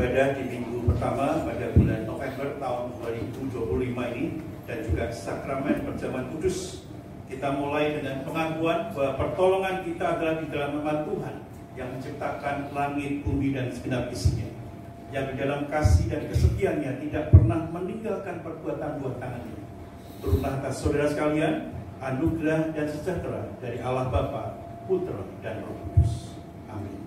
ibadah di minggu pertama pada bulan November tahun 2025 ini dan juga sakramen perjamuan kudus. Kita mulai dengan pengakuan bahwa pertolongan kita adalah di dalam nama Tuhan yang menciptakan langit, bumi, dan segenap isinya, yang di dalam kasih dan kesetiaannya tidak pernah meninggalkan perbuatan buah tangannya. Turunlah atas saudara sekalian anugerah dan sejahtera dari Allah Bapa, Putra, dan Roh Kudus. Amin.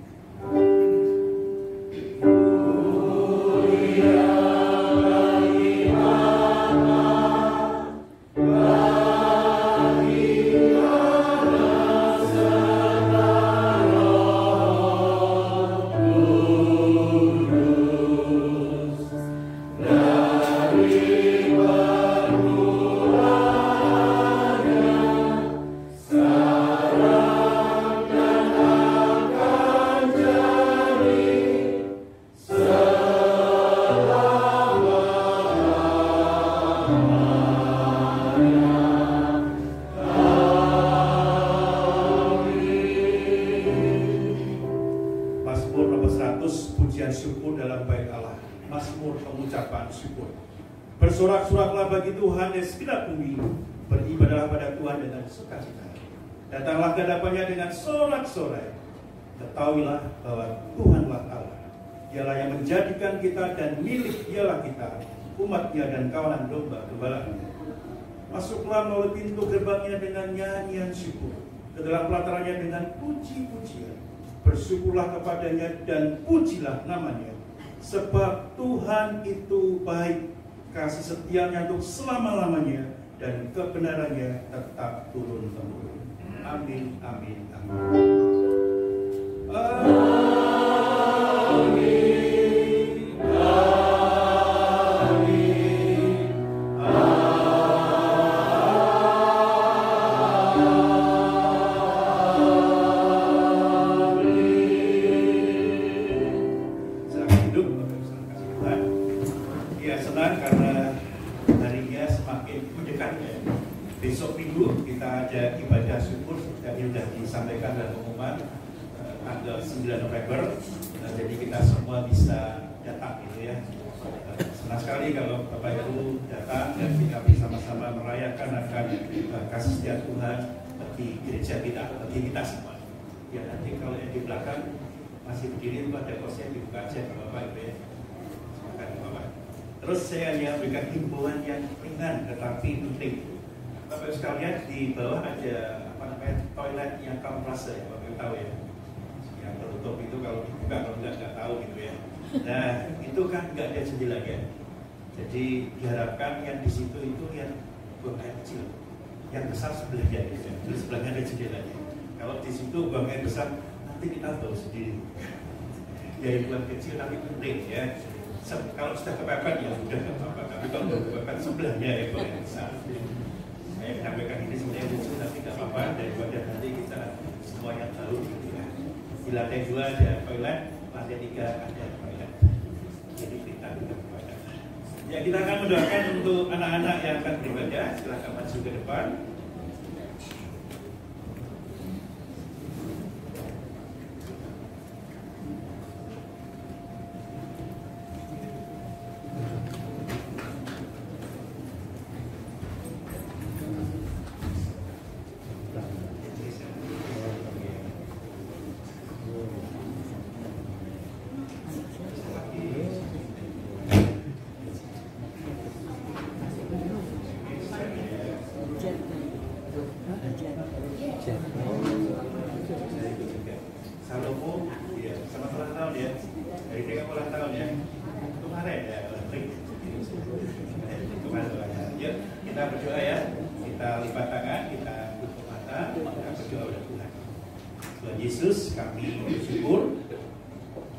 Bersorak-soraklah bagi Tuhan di segenap bumi, beribadahlah pada Tuhan dengan sukacita. Datanglah ke hadapannya dengan sorak-sorai. Ketahuilah bahwa Tuhanlah Allah. Dialah yang menjadikan kita dan milik dialah kita, umatnya dan kawanan domba gembalaannya. Masuklah melalui pintu gerbangnya dengan nyanyian syukur, ke dalam pelatarannya dengan puji-pujian. Bersyukurlah kepadanya dan pujilah namanya, sebab Tuhan itu baik. Kasih setianya untuk selama-lamanya dan kebenarannya tetap turun-temurun. Amin, amin, amin. Amin, amin, amin. Silakan duduk, Bapak Ibu, kasih Tuhan. Ya, senang karena harinya semakin mendekat ya. Besok minggu kita ada ibadah syukur yang sudah disampaikan dalam pengumuman tanggal 9 November. Jadi kita semua bisa datang gitu ya. Senang sekali kalau Bapak Ibu datang dan kita bersama-sama merayakan akan kasih setia Tuhan bagi gereja kita, bagi kita semua. Ya, nanti kalau yang di belakang masih berdiri itu ada kursi dibuka aja ke Bapak Ibu ya. Silakan Bapak. Terus saya hanya berikan himbauan yang ringan tetapi penting. Bapak Ibu sekalian, di bawah ada toilet yang kamuflase ya, Bapak Ibu tahu ya. Yang tertutup itu kalau dibuka, kalau nggak tahu gitu ya. Nah, itu kan nggak ada jendelanya. Jadi diharapkan yang di situ itu yang buang air kecil, yang besar sebelahnya gitu ya. Terus sebelahnya ada jendelanya. Kalau di situ buang air besar, nanti kita tahu sendiri. Ya, yang buang kecil tapi penting ya. Kalau sudah kepepet ya sudah nggak apa-apa, tapi kalau kepepet sebelahnya ya boleh besar. Saya menyampaikan ini sebenarnya lucu tapi nggak apa-apa, daripada nanti kita semuanya tahu gitu ya. Di lantai 2 ada toilet, lantai 3 ada toilet. Jadi kita kepada. Ya, kita akan mendoakan untuk anak-anak yang akan beribadah. Silakan maju ke depan. Salomo, ya, selamat ulang tahun ya. Hari ini kamu ulang tahun ya. Kemarin ya, kemarin ulang tahun. Yuk, kita berdoa ya. Kita lipat tangan, kita tutup mata, kita berdoa kepada Tuhan. Tuhan Yesus, kami bersyukur,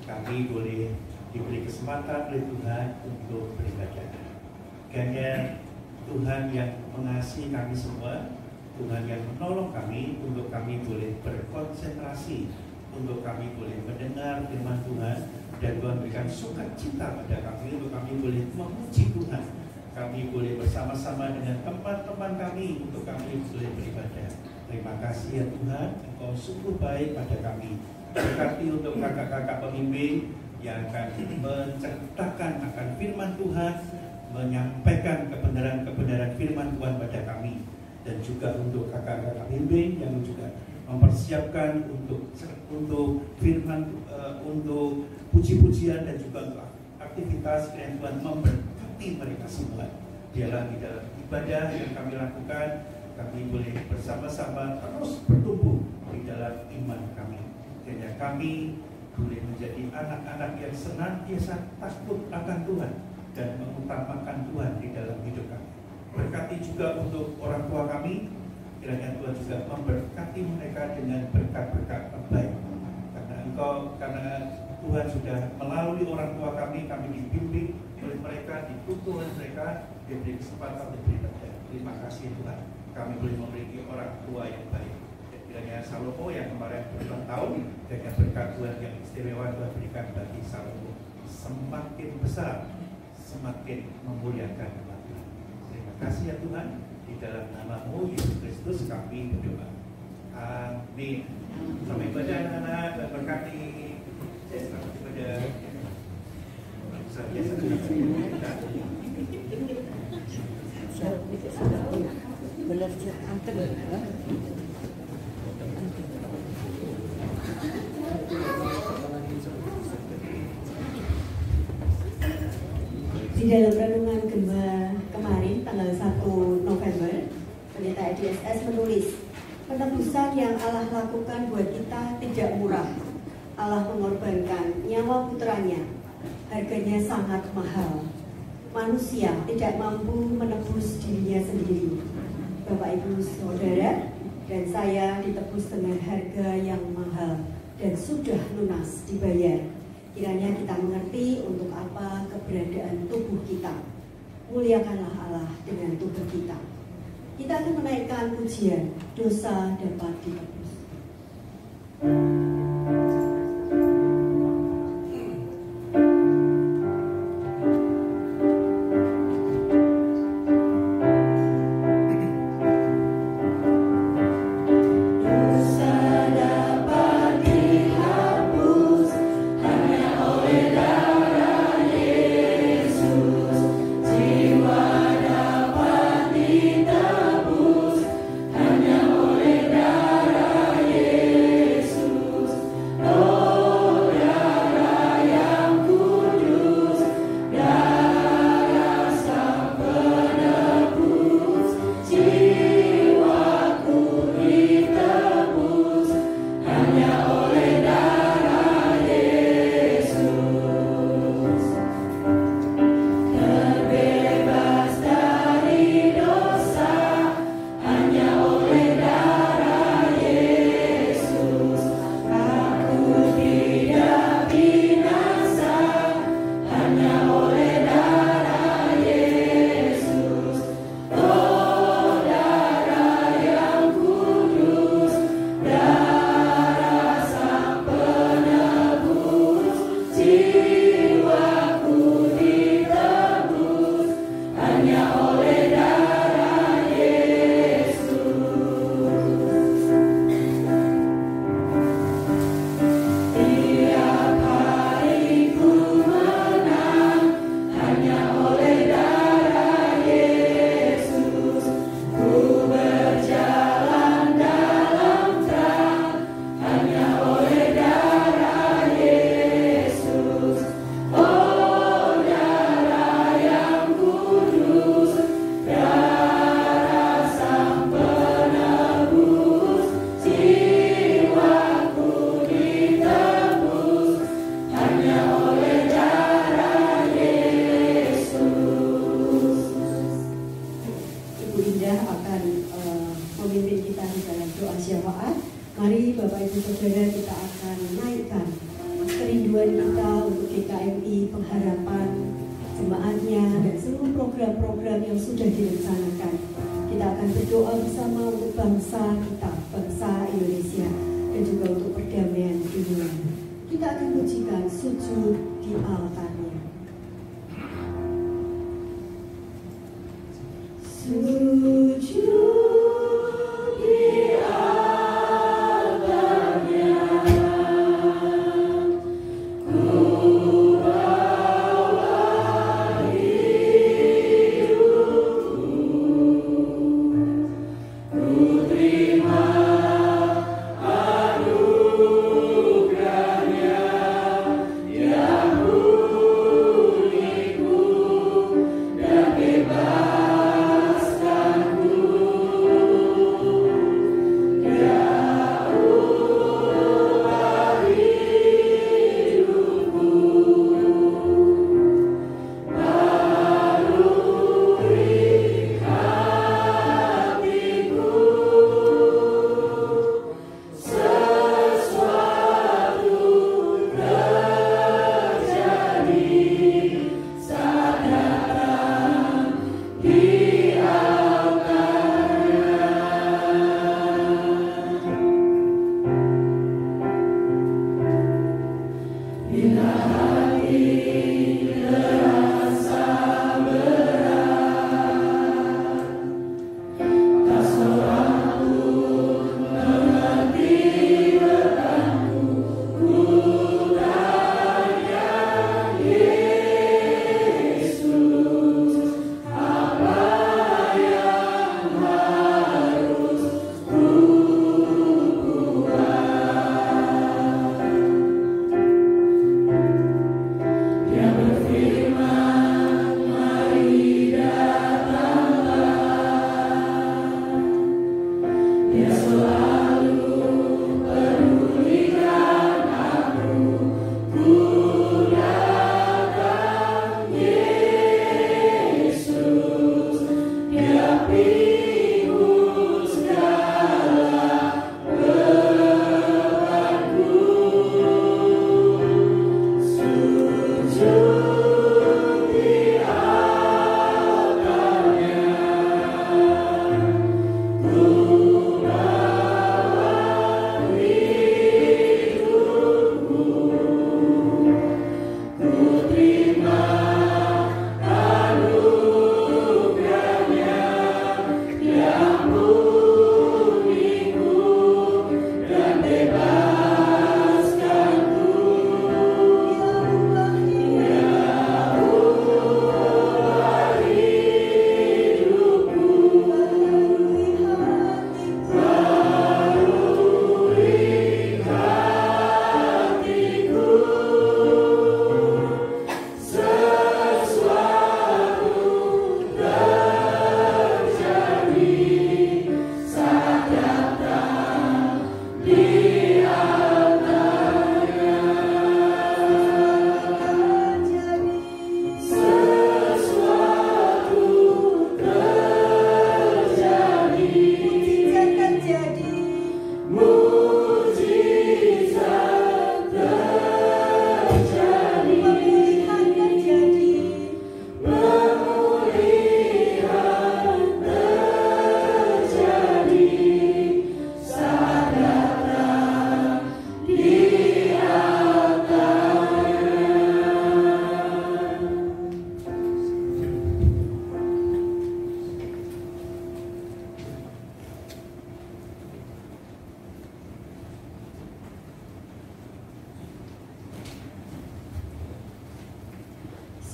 kami boleh diberi kesempatan oleh Tuhan untuk beribadah. Kiranya Tuhan yang mengasihi kami semua, Tuhan yang menolong kami untuk kami boleh berkonsentrasi, untuk kami boleh mendengar firman Tuhan, dan Tuhan berikan sukacita pada kami untuk kami boleh memuji Tuhan. Kami boleh bersama-sama dengan teman-teman kami untuk kami boleh beribadah. Terima kasih ya Tuhan, Engkau sungguh baik pada kami. Berkati untuk kakak-kakak pemimpin yang akan menceritakan akan firman Tuhan, menyampaikan kebenaran-kebenaran firman Tuhan pada kami. Dan juga untuk kakak-kakak pemimpin yang juga mempersiapkan untuk firman, untuk puji-pujian dan juga untuk aktivitas. Kiranya Tuhan memberkati mereka semua. Biarlah di dalam ibadah yang kami lakukan, kami boleh bersama-sama terus bertumbuh di dalam iman kami. Kiranya kami boleh menjadi anak-anak yang senantiasa takut akan Tuhan dan mengutamakan Tuhan di dalam hidup kami. Berkati juga untuk orang tua kami, kiranya Tuhan juga memberkati mereka dengan berkat-berkat terbaik. Karena Tuhan sudah melalui orang tua kami dibimbing oleh mereka, dituntun oleh mereka, diberi kesempatan untuk beribadah. Terima kasih Tuhan, kami boleh memiliki orang tua yang baik. Kiranya Salomo yang kemarin berulang tahun, dengan berkat Tuhan yang istimewa Tuhan berikan bagi Salomo semakin besar, semakin memuliakan nama Tuhan. Terima kasih ya Tuhan, di dalam nama-Mu Yesus Kristus kami berdoa. Amin. Sampai ibadah anak-anak, dan berkati. Selamat ibadah. Belajar antar. Di dalam renungan Gema kemarin tanggal 1 November, Pendeta EDSS menulis, penebusan yang Allah lakukan buat kita tidak murah. Allah mengorbankan nyawa putranya, harganya sangat mahal. Manusia tidak mampu menebus dirinya sendiri. Bapak Ibu Saudara dan saya ditebus dengan harga yang mahal dan sudah lunas dibayar. Kiranya kita mengerti untuk apa keberadaan tubuh kita. Muliakanlah Allah dengan tubuh kita. Kita akan menaikkan pujian, dosa dapat ditebus.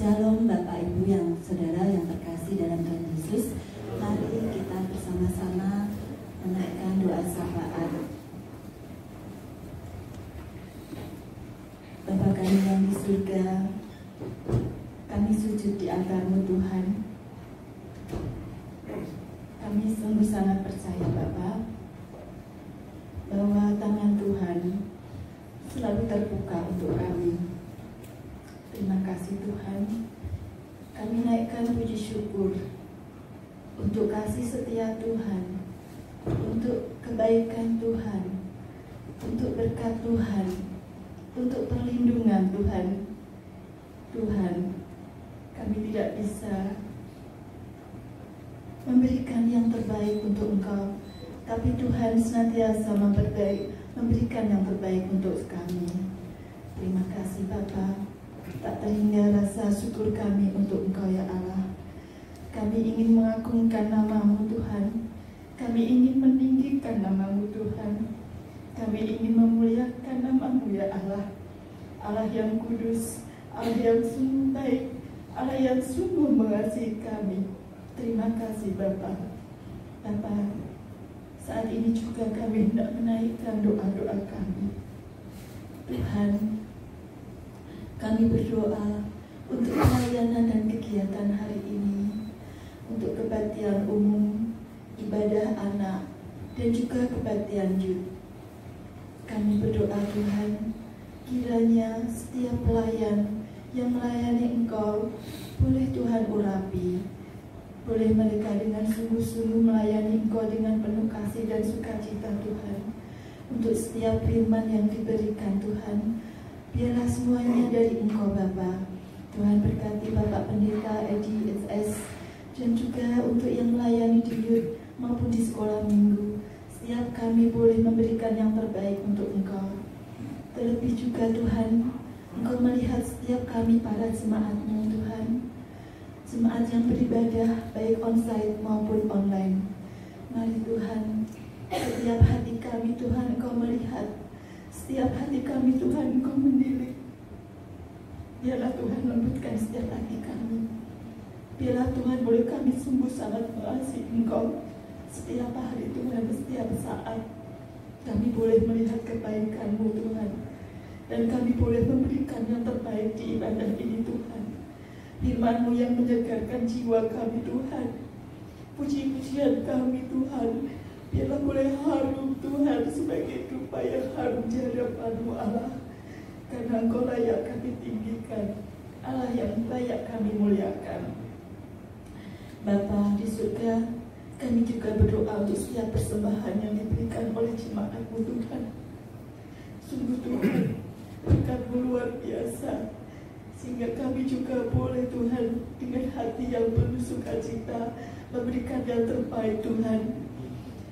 Shalom Bapak Ibu yang saudara yang terkasih dalam Tuhan Yesus. Mari kita bersama-sama menaikkan doa syafaat. Bapa kami yang di surga, kami sujud di altar-Mu Tuhan. Kami sungguh sangat percaya Bapa bahwa tangan Tuhan selalu terbuka untuk kami. Terima kasih Tuhan. Kami naikkan puji syukur untuk kasih setia Tuhan, untuk kebaikan Tuhan, untuk berkat Tuhan, untuk perlindungan Tuhan. Tuhan, kami tidak bisa memberikan yang terbaik untuk Engkau, tapi Tuhan senantiasa memberikan yang terbaik untuk kami. Terima kasih Bapa. Tak terhingga rasa syukur kami untuk Engkau ya Allah. Kami ingin mengagungkan nama-Mu Tuhan. Kami ingin meninggikan nama-Mu Tuhan. Kami ingin memuliakan nama-Mu ya Allah. Allah yang kudus, Allah yang sungguh baik, Allah yang sungguh mengasihi kami. Terima kasih Bapa. Bapa, saat ini juga kami hendak menaikkan doa-doa kami. Tuhan, kami berdoa untuk pelayanan dan kegiatan hari ini, untuk kebaktian umum, ibadah anak, dan juga kebaktian youth. Kami berdoa Tuhan, kiranya setiap pelayan yang melayani Engkau, boleh Tuhan urapi, boleh mereka dengan sungguh-sungguh melayani Engkau dengan penuh kasih dan sukacita Tuhan. Untuk setiap firman yang diberikan Tuhan, biarlah semuanya dari Engkau Bapa. Tuhan berkati Bapak Pendeta EDSS dan juga untuk yang melayani di youth maupun di sekolah minggu. Setiap kami boleh memberikan yang terbaik untuk Engkau. Terlebih juga Tuhan, Engkau melihat setiap kami para jemaat-Mu Tuhan, jemaat yang beribadah baik onsite maupun online. Mari Tuhan, setiap hati kami Tuhan Engkau melihat, setiap hati kami Tuhan Engkau mendidik. Biarlah Tuhan lembutkan setiap hati kami. Biarlah Tuhan boleh kami sungguh sangat mengasihi Engkau. Setiap hari Tuhan, setiap saat kami boleh melihat kebaikan-Mu Tuhan. Dan kami boleh memberikan yang terbaik di ibadah ini Tuhan. Firman-Mu yang menyegarkan jiwa kami Tuhan. Puji-pujian kami Tuhan, biarlah boleh harum Tuhan sebagai dupa yang harum di hadapan-Mu Allah. Karena Engkau layak kami tinggikan, Allah yang layak kami muliakan. Bapa di surga, kami juga berdoa untuk setiap persembahan yang diberikan oleh jemaat-Mu Tuhan. Sungguh Tuhan, berkat-Mu luar biasa, sehingga kami juga boleh Tuhan dengan hati yang penuh sukacita memberikan yang terbaik Tuhan.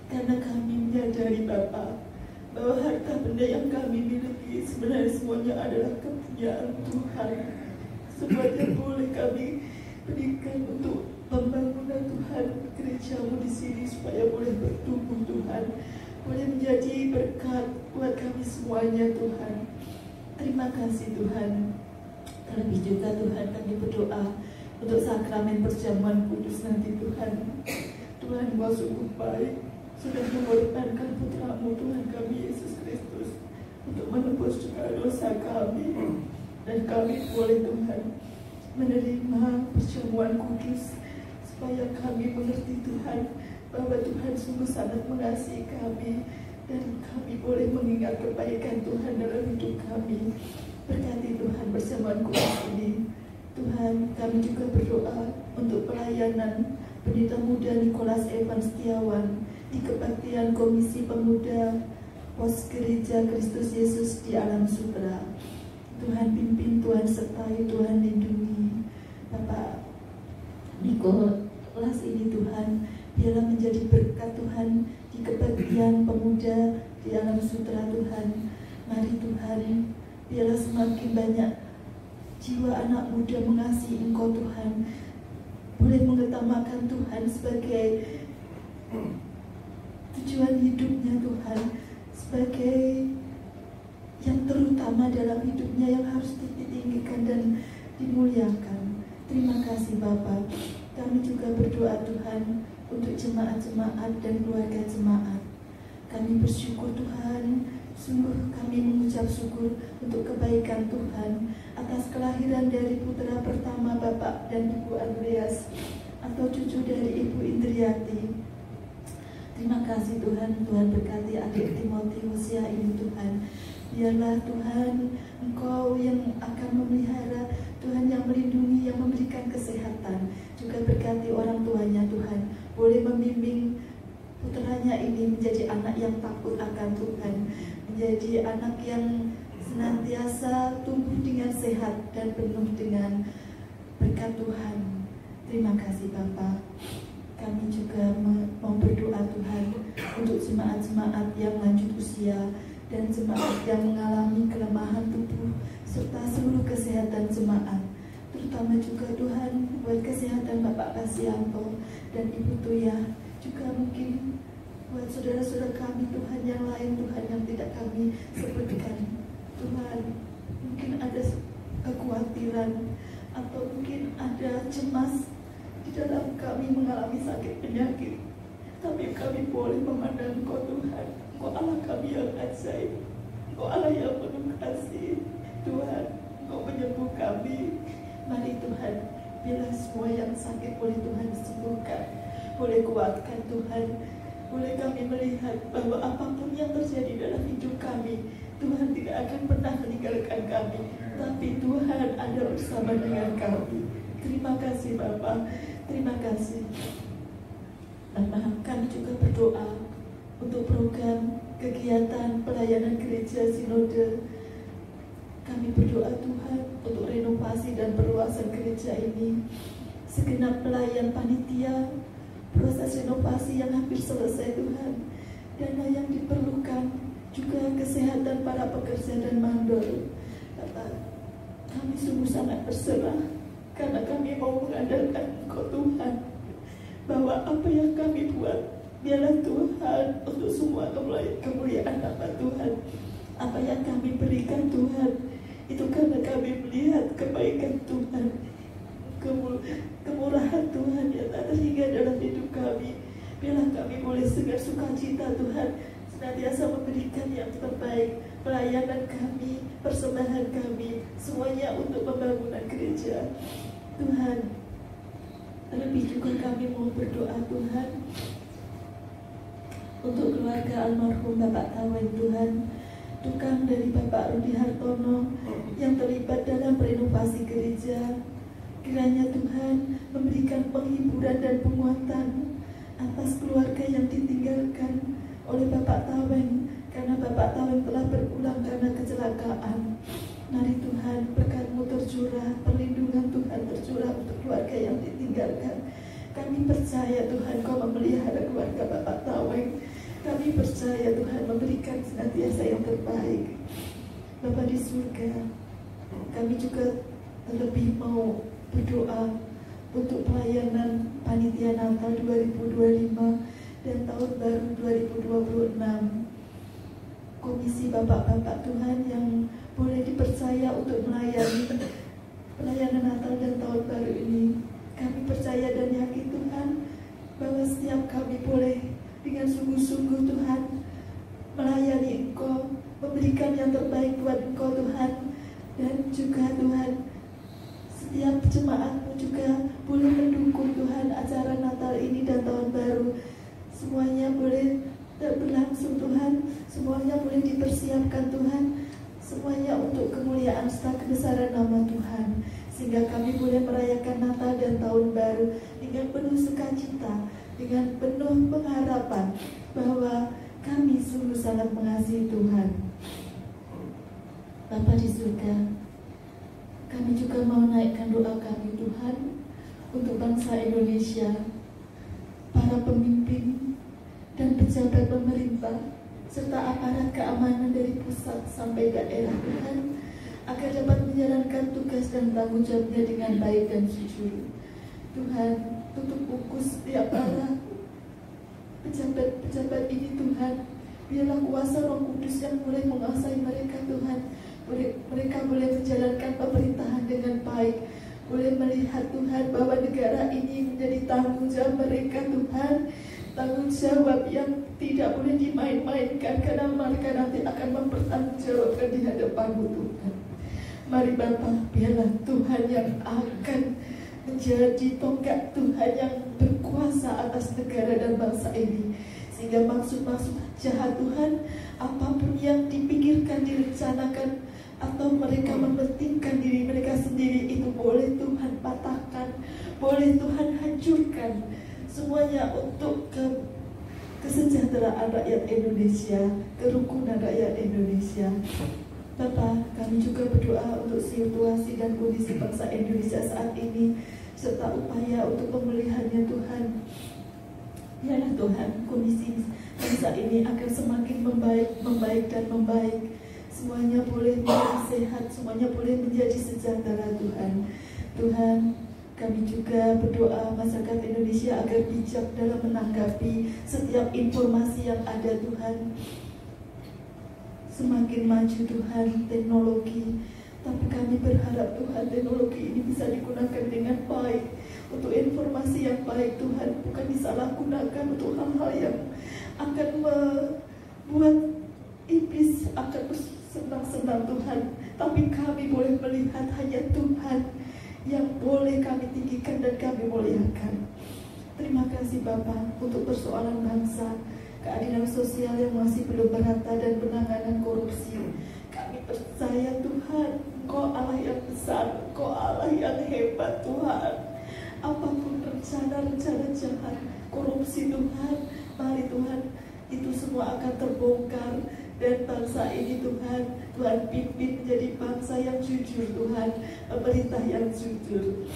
Karena kami menyadari Bapa bahwa harta benda yang kami miliki sebenarnya semuanya adalah kepunyaan Tuhan. Semuanya boleh kami berikan untuk pembangunan Tuhan gereja-Mu di sini supaya boleh bertumbuh Tuhan, boleh menjadi berkat buat kami semuanya Tuhan. Terima kasih Tuhan. Terlebih juga Tuhan kami berdoa untuk sakramen perjamuan kudus nanti Tuhan. Tuhan Engkau sungguh baik, sudah mengorbankan putra-Mu Tuhan kami Yesus Kristus untuk menebus segala dosa kami. Dan kami boleh Tuhan menerima perjamuan kudus supaya kami mengerti Tuhan bahwa Tuhan sungguh sangat mengasihi kami. Dan kami boleh mengingat kebaikan Tuhan dalam hidup kami. Berkati Tuhan perjamuan kudus ini. Tuhan, kami juga berdoa untuk pelayanan Pendeta Muda Nikolas Evan Setiawan di kebaktian Komisi Pemuda Pos Gereja Kristus Yesus di Alam Sutra. Tuhan pimpin, Tuhan sertai, Tuhan lindungi Bapak Nikolas ini Tuhan. Biarlah menjadi berkat Tuhan di kebaktian pemuda di Alam Sutra Tuhan. Mari Tuhan, biarlah semakin banyak jiwa anak muda mengasihi Engkau Tuhan, boleh mengutamakan Tuhan sebagai tujuan hidupnya Tuhan, sebagai yang terutama dalam hidupnya yang harus ditinggikan dan dimuliakan. Terima kasih Bapa. Kami juga berdoa Tuhan untuk jemaat-jemaat dan keluarga jemaat. Kami bersyukur Tuhan, sungguh kami mengucap syukur untuk kebaikan Tuhan atas kelahiran dari putra pertama Bapak dan Ibu Andreas atau cucu dari Ibu Indriati. Terima kasih Tuhan, Tuhan berkati adik Timothy Hosea ini Tuhan. Biarlah Tuhan, Engkau yang akan memelihara, Tuhan yang melindungi, yang memberikan kesehatan. Juga berkati orang tuanya Tuhan, boleh membimbing putranya ini menjadi anak yang takut akan Tuhan, menjadi anak yang senantiasa tumbuh dengan sehat dan penuh dengan berkat Tuhan. Terima kasih Bapak. Kami juga mau berdoa Tuhan untuk jemaat-jemaat yang lanjut usia dan jemaat yang mengalami kelemahan tubuh serta seluruh kesehatan jemaat, terutama juga Tuhan buat kesehatan Bapak Kasianto dan Ibu Tuyah, juga mungkin buat saudara-saudara kami Tuhan yang lain Tuhan yang tidak kami sebutkan. Tuhan, mungkin ada kekhawatiran atau mungkin ada cemas di dalam kami mengalami sakit penyakit, tapi kami boleh memandang Engkau Tuhan. Engkau Allah kami yang ajaib, Engkau Allah yang penuh kasih. Tuhan, Engkau menyembuh kami. Mari Tuhan, bila semua yang sakit boleh Tuhan sembuhkan, boleh kuatkan Tuhan. Boleh kami melihat bahwa apapun yang terjadi dalam hidup kami, Tuhan tidak akan pernah meninggalkan kami, tapi Tuhan ada bersama dengan kami. Terima kasih Bapa, terima kasih. Dan kami juga berdoa untuk program kegiatan pelayanan gereja sinode. Kami berdoa Tuhan untuk renovasi dan perluasan gereja ini. Segenap pelayan panitia, proses renovasi yang hampir selesai Tuhan. Dana yang diperlukan, juga kesehatan para pekerja dan mandor. Bapak, kami sungguh sangat berserah karena kami mau mengandalkan Engkau Tuhan, bahwa apa yang kami buat biarlah Tuhan untuk semua kemuliaan nama Tuhan. Apa yang kami berikan Tuhan, itu karena kami melihat kebaikan Tuhan, kemurahan Tuhan yang tak terhingga dalam hidup kami. Biarlah kami boleh segar sukacita Tuhan, senantiasa memberikan yang terbaik, pelayanan kami, persembahan kami, semuanya untuk pembangunan gereja. Tuhan, terlebih juga kami mau berdoa Tuhan untuk keluarga almarhum Bapak Tawen Tuhan, tukang dari Bapak Rudi Hartono yang terlibat dalam renovasi gereja. Kiranya Tuhan memberikan penghiburan dan penguatan atas keluarga yang ditinggalkan oleh Bapak Tawen, karena Bapak Tawen telah berulang karena kecelakaan. Mari Tuhan, berkat-Mu tercurah, perlindungan Tuhan tercurah untuk keluarga yang ditinggalkan. Kami percaya Tuhan Kau memelihara keluarga Bapak Tawen. Kami percaya Tuhan memberikan senantiasa yang terbaik. Bapa di surga, kami juga terlebih mau berdoa untuk pelayanan Panitia Natal 2025 dan Tahun Baru 2026. Komisi Bapak-Bapak Tuhan yang boleh dipercaya untuk melayani pelayanan Natal dan Tahun Baru ini. Kami percaya dan yakin Tuhan bahwa setiap kami boleh dengan sungguh-sungguh Tuhan melayani Engkau, memberikan yang terbaik buat Engkau Tuhan. Dan juga Tuhan, setiap jemaat-Mu juga boleh mendukung Tuhan acara Natal ini dan Tahun Baru. Semuanya boleh berlangsung Tuhan, semuanya boleh dipersiapkan Tuhan, semuanya untuk kemuliaan serta kebesaran nama Tuhan, sehingga kami boleh merayakan Natal dan Tahun Baru dengan penuh sukacita, dengan penuh pengharapan bahwa kami sungguh sangat mengasihi Tuhan. Bapa di surga, kami juga mau naikkan doa kami Tuhan untuk bangsa Indonesia, para pemimpin dan pejabat pemerintah serta aparat keamanan dari pusat sampai daerah Tuhan, agar dapat menjalankan tugas dan tanggung jawabnya dengan baik dan jujur. Tuhan, tutup fokus setiap para pejabat-pejabat ini Tuhan. Biarlah kuasa Roh Kudus yang boleh menguasai mereka Tuhan. Mereka boleh menjalankan pemerintahan dengan baik. boleh melihat Tuhan bahwa negara ini menjadi tanggung jawab mereka Tuhan, tanggung jawab yang tidak boleh dimain-mainkan karena mereka nanti akan mempertanggungjawabkan di hadapan-Mu Tuhan. Mari Bapa, biarlah Tuhan yang akan menjadi tonggak Tuhan yang berkuasa atas negara dan bangsa ini, sehingga maksud-maksud jahat Tuhan, apapun yang dipikirkan, direncanakan, atau mereka mementingkan diri mereka sendiri, itu boleh Tuhan patahkan, boleh Tuhan hancurkan, semuanya untuk kesejahteraan rakyat Indonesia, kerukunan rakyat Indonesia. Bapa, kami juga berdoa untuk situasi dan kondisi bangsa Indonesia saat ini, serta upaya untuk pemulihannya Tuhan. Biarlah Tuhan, kondisi bangsa ini akan semakin membaik dan membaik. Semuanya boleh menjadi sehat, semuanya boleh menjadi sejahtera Tuhan. Tuhan, kami juga berdoa masyarakat Indonesia agar bijak dalam menanggapi setiap informasi yang ada Tuhan. Semakin maju Tuhan teknologi, tapi kami berharap Tuhan teknologi ini bisa digunakan dengan baik untuk informasi yang baik Tuhan, bukan disalahgunakan untuk hal-hal yang akan membuat iblis akan bersenang-senang Tuhan. Tapi kami boleh melihat hanya Tuhan yang boleh kami tinggikan dan kami muliakan. Terima kasih Bapa untuk persoalan bangsa, keadilan sosial yang masih belum merata dan penanganan korupsi. Kami percaya Tuhan, Engkau Allah yang besar, Engkau Allah yang hebat Tuhan. Apapun rencana-rencana jahat, korupsi Tuhan, mari Tuhan, itu semua akan terbongkar. Dan bangsa ini Tuhan pimpin menjadi bangsa yang jujur Tuhan, pemerintah yang jujur.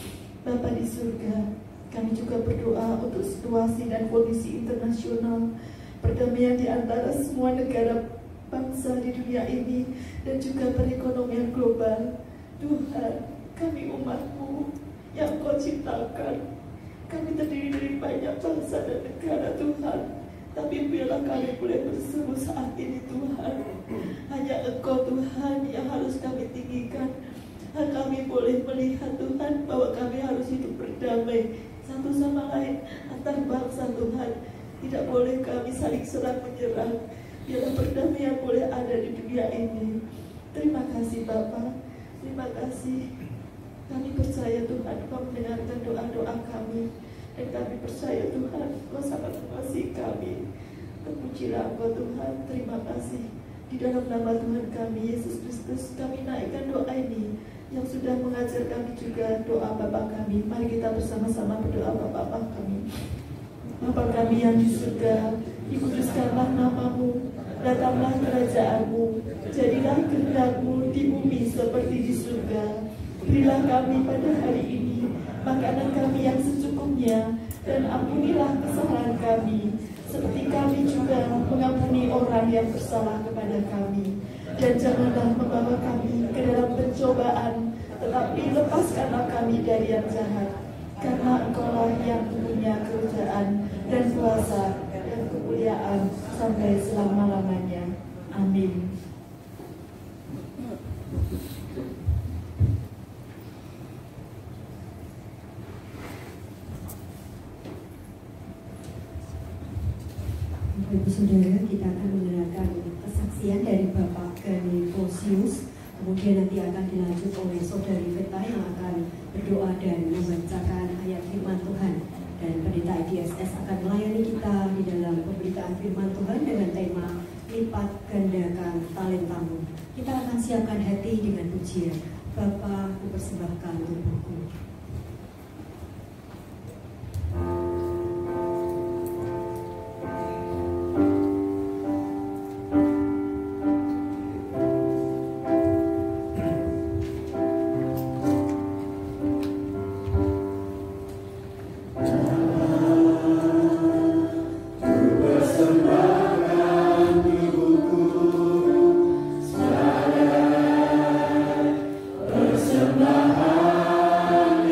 Bapa di surga, kami juga berdoa untuk situasi dan kondisi internasional, perdamaian di antara semua negara bangsa di dunia ini, dan juga perekonomian global. Tuhan, kami umat-Mu yang Kau ciptakan, kami terdiri dari banyak bangsa dan negara Tuhan, tapi biarlah kami boleh berseru saat ini Tuhan. Hanya Engkau Tuhan yang harus kami tinggikan. Kami boleh melihat Tuhan bahwa kami harus hidup berdamai satu sama lain antar bangsa Tuhan. Tidak boleh kami saling serang menyerang. Biarlah perdamaian boleh ada di dunia ini. Terima kasih Bapa, terima kasih. Kami percaya Tuhan Kau mendengarkan doa-doa kami, dan kami percaya Tuhan Kau sangat mengasihi kami. Terpujilah Engkau Tuhan, terima kasih. Di dalam nama Tuhan kami Yesus Kristus, kami naikkan doa ini yang sudah mengajar kami juga doa Bapa kami. Mari kita bersama-sama berdoa Bapa kami. Bapa kami yang di surga, dikuduskanlah nama-Mu, datanglah kerajaan-Mu, jadilah kehendak-Mu di bumi seperti di surga. Berilah kami pada hari ini makanan kami yang secukupnya, dan ampunilah kesalahan kami, seperti kami juga mengampuni orang yang bersalah kepada kami. Dan janganlah membawa kami ke dalam pencobaan, tetapi lepaskanlah kami dari yang jahat. Karena Engkau-lah yang punya kerajaan dan kuasa dan kemuliaan sampai selama-lamanya. Amin. Ibu Saudara, kita akan mendengarkan kesaksian dari Bapak Gani Posius. Kemudian nanti akan dilanjut oleh Saudari Veta yang akan berdoa dan membacakan ayat firman Tuhan. Dan Pendeta IDSS akan melayani kita di dalam pemberitaan firman Tuhan dengan tema lipat gandakan talentamu. Kita akan siapkan hati dengan pujian. Bapa, kupersembahkan tubuhku. Persembahan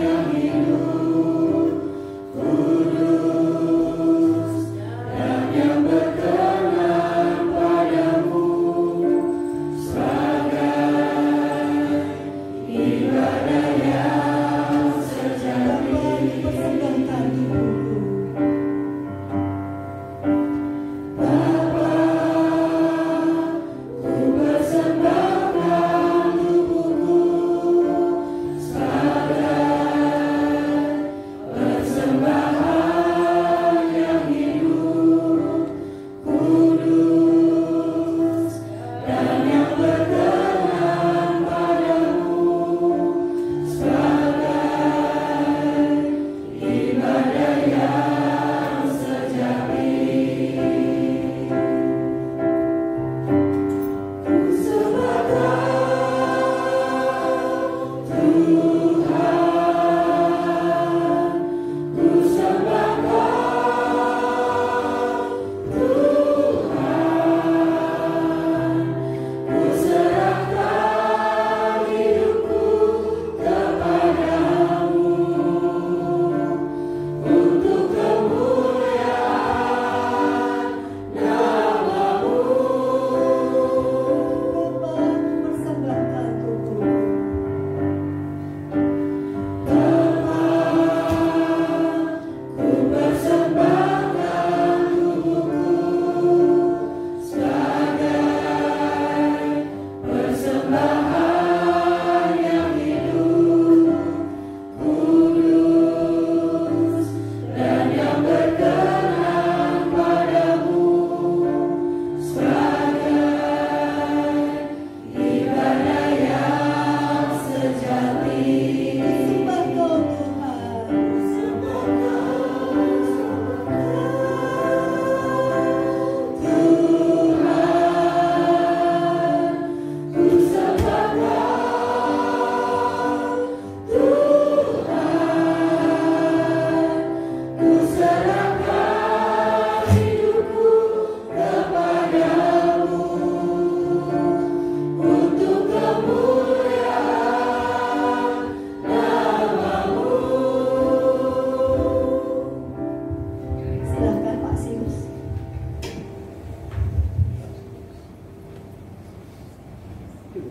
Shalom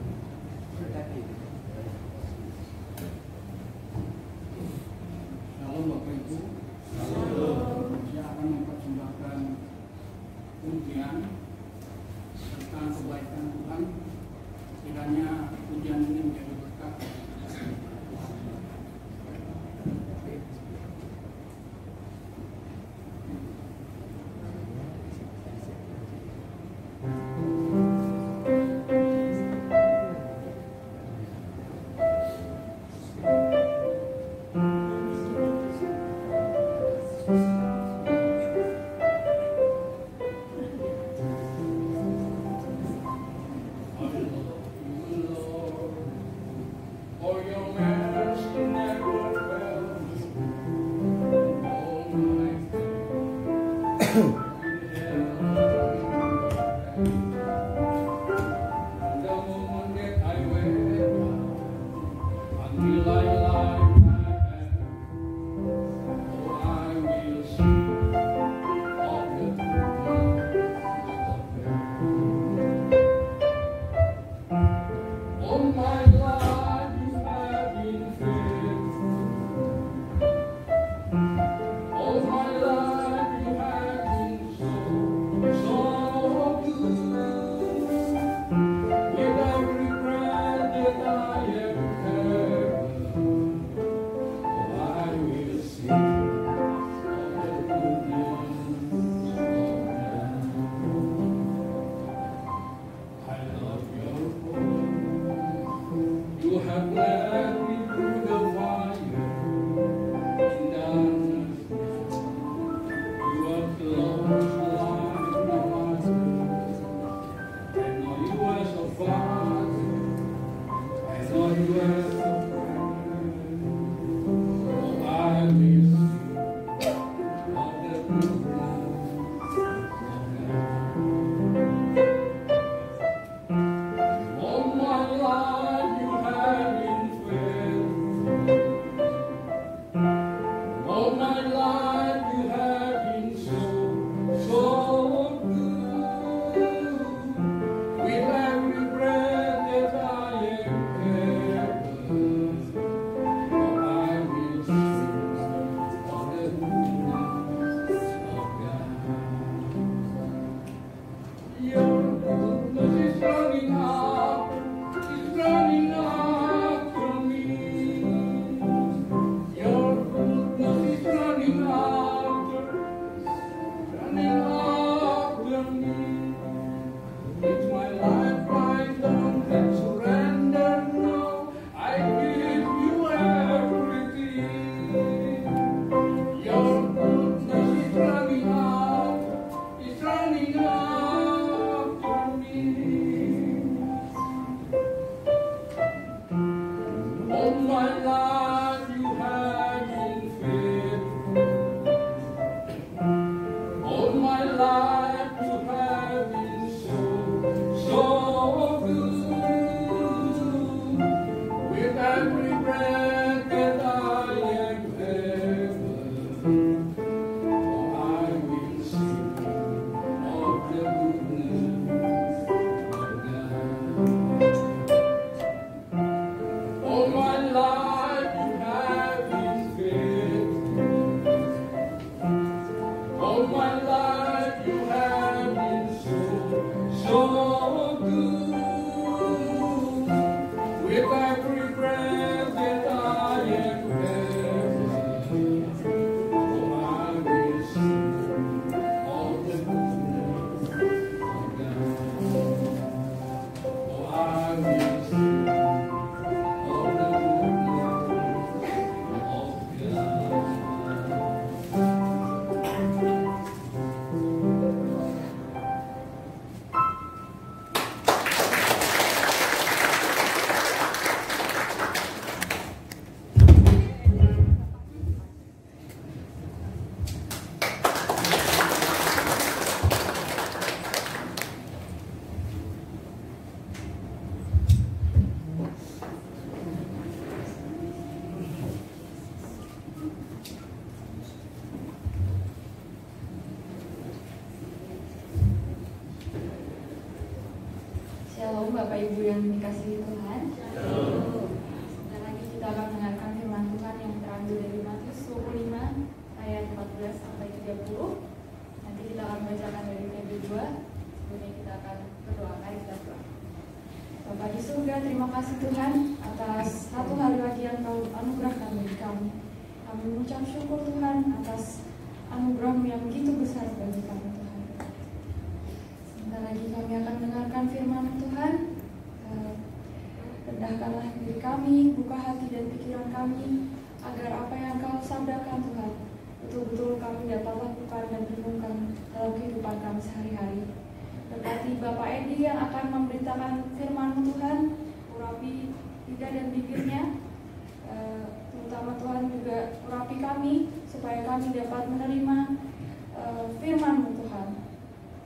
Bapak Ibu. Saya akan mempersembahkan pujian tentang kebaikan Tuhan. Kiranya pujian ini menjadi berkat. Bapak Ibu yang dikasihi Tuhan. Sebentar lagi kita akan mendengarkan firman Tuhan yang terambil dari Matius 25 ayat 14 sampai 30. Nanti kita akan bacakan dari Febri 2. Sebelumnya kita akan berdoa. Mari kita berdoa. Bapa di surga, terima kasih Tuhan atas satu hari lagi yang Kau anugerahkan bagi kami. Kami mengucap syukur Tuhan atas anugerah-Mu yang begitu besar bagi kami Tuhan. Sebentar lagi kami akan mendengarkan firman Tuhan. Rendahkanlah diri kami, buka hati dan pikiran kami, agar apa yang Kau sabdakan Tuhan betul-betul kami dapat lakukan dan renungkan dalam kehidupan kami sehari-hari. Berkati Bapak Edi yang akan memberitakan firman Tuhan, urapi lidah dan bibirnya, terutama Tuhan juga urapi kami supaya kami dapat menerima firman Tuhan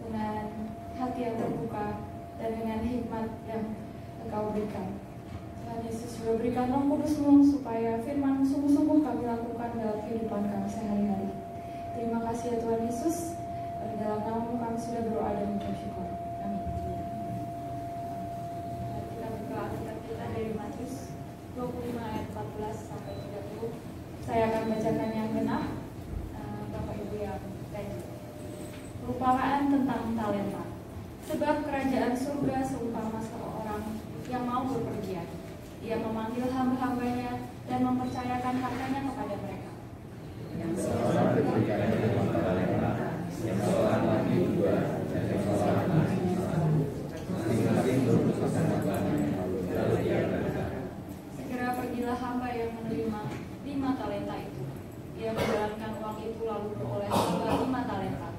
dengan hati yang terbuka dan dengan hikmat yang Engkau berikan. Tuhan Yesus juga berikan Roh Kudus-Mu supaya firman sungguh-sungguh kami lakukan dalam kehidupan kami sehari-hari. Terima kasih ya Tuhan Yesus. Di dalam nama-Mu kami sudah berdoa dan mengucap syukur. Amin. Kita buka Alkitab kita dari Matius 25 ayat 14 sampai 30. Saya akan bacakan yang genap. Bapak Ibu yang baik. Perumpamaan tentang talenta. Sebab kerajaan surga seumpama seorang yang mau berpergian. Ia memanggil hamba-hambanya dan mempercayakan hartanya kepada mereka. Yang seorang diberikan 5 talenta, yang seorang lagi 2, dan yang seorang lagi 1. Masing-masing berurusan lalu ia berkata, segera pergilah hamba yang menerima 5 talenta itu. Ia menjalankan uang itu lalu beroleh 5 talenta.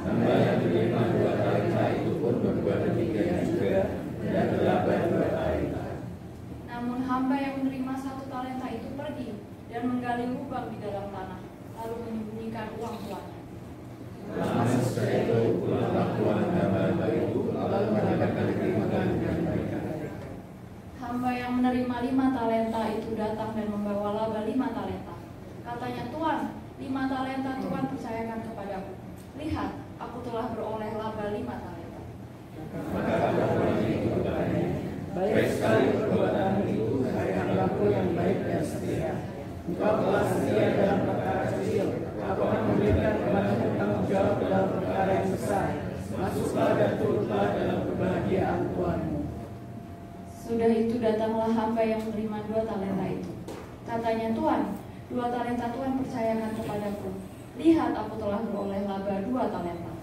Hamba yang menerima 2 talenta itu pun berbuat demikian juga, dan berlaba 2 talenta. Namun hamba yang menerima 1 talenta itu pergi dan menggali lubang di dalam tanah, lalu menyembunyikan uang tuannya. Lama sesudah itu pulanglah tuan hamba itu, lalu mendapatkan kiriman yang baik. Hamba yang menerima 5 talenta itu datang dan membawa laba 5 talenta. Katanya, Tuan, 5 talenta Tuhan percayakan kepadaku. Lihat, aku telah beroleh laba 5 talenta. Maka tuan itu bertanya, baik sekali perbuatanmu itu, hai hambaku yang baik dan setia. Engkau telah setia dalam perkara kecil, aku akan memberikan kepadamu tanggung jawab dalam perkara yang besar. Masuklah dan turutlah dalam kebahagiaan Tuanmu. Sudah itu datanglah hamba yang menerima 2 talenta itu. Katanya, Tuan, 2 talenta Tuhan percayakan kepadaku. Lihat, aku telah beroleh laba 2 talenta.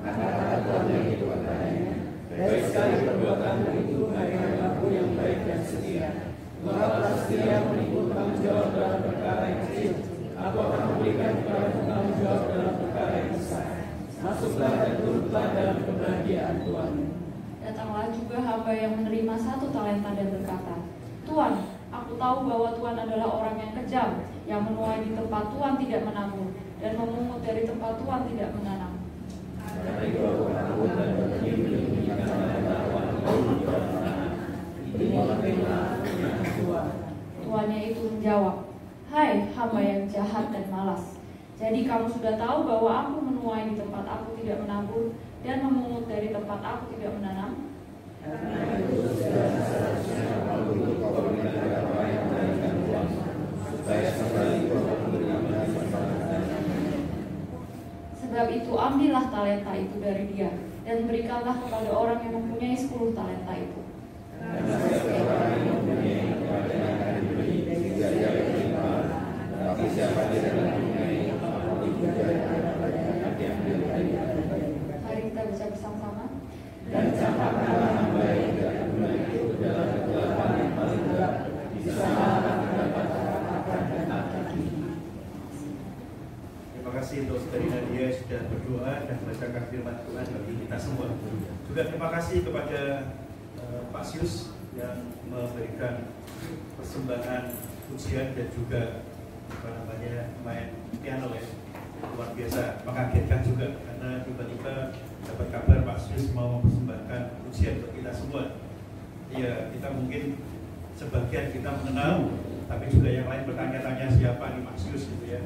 Kata-kata tuannya itu katanya, baik sekali perbuatanmu itu, hai hambaku yang baik dan setia. Engkau telah setia menikut tanggung jawab dalam perkara yang kecil. Aku akan memberikan kepadamu tanggung jawab dalam perkara yang besar. Masuklah dan turutlah dalam kebahagiaan Tuanmu. Datanglah juga hamba yang menerima 1 talenta dan berkata, Tuan, aku tahu bahwa Tuan adalah orang yang kejam, yang menuai di tempat Tuan tidak menabur, dan memungut dari tempat Tuan tidak menanam. Karena itu aku takut dan berani menyembunyikan talenta Tuan. Tuannya itu menjawab, hai hamba yang jahat dan malas. Jadi kamu sudah tahu bahwa aku menuai di tempat aku tidak menabur dan memungut dari tempat aku tidak menanam. Sebab itu ambillah talenta itu dari dia dan berikanlah kepada orang yang mempunyai 10 talenta itu. Tapi siapa tidak mempunyai, mari kita baca bersama-sama. Dan campakkanlah hamba yang tidak guna itu ke dalam kegelapan yang paling gelap, di sana akan terdapat kata-kata dan kaki. Terima kasih untuk saudari Nadia sudah berdoa dan membacakan firman Tuhan bagi kita semua. Juga terima kasih kepada Pak Sius yang memberikan persembahan pujian dan juga main piano ya, luar biasa, mengagetkan juga karena tiba-tiba dapat kabar Pak Sius mau mempersembahkan pujian untuk kita semua. Ya, kita mungkin sebagian kita mengenal, tapi juga yang lain bertanya-tanya siapa nih Pak Sius gitu ya.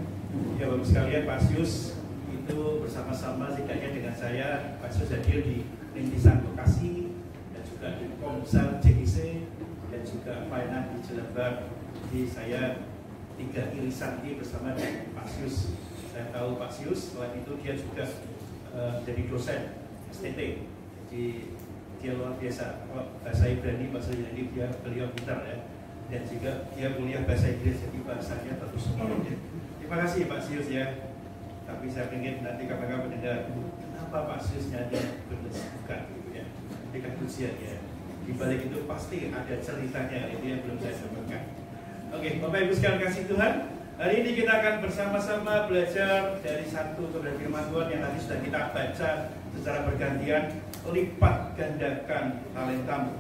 Ya Bapak sekalian, Pak Sius itu bersama-sama setidaknya dengan saya, Pak Sius hadir di Rintisan Bekasi dan juga juga di Komsel JIC dan juga Finance di Jelembar. Jadi saya 3 irisan ini bersama dengan Pak Sius. Saya tahu Pak Sius, selain itu dia juga jadi dosen STT. Jadi dia luar biasa. Bahasa Ibrani, bahasa Yunani beliau pintar ya. Dan juga dia kuliah bahasa Inggris, jadi bahasanya tentu semua. Terima kasih Pak Sius ya. Tapi saya ingin nanti kapan-kapan mendengar kenapa Pak Sius nyanyi bukan gitu ya. Dengan ujian ya. Di balik itu pasti ada ceritanya, itu yang belum saya sampaikan. Oke, Bapak Ibu sekalian kasih Tuhan, hari ini kita akan bersama-sama belajar dari satu kebenaran firman Tuhan yang tadi sudah kita baca secara bergantian, lipat gandakan talentamu.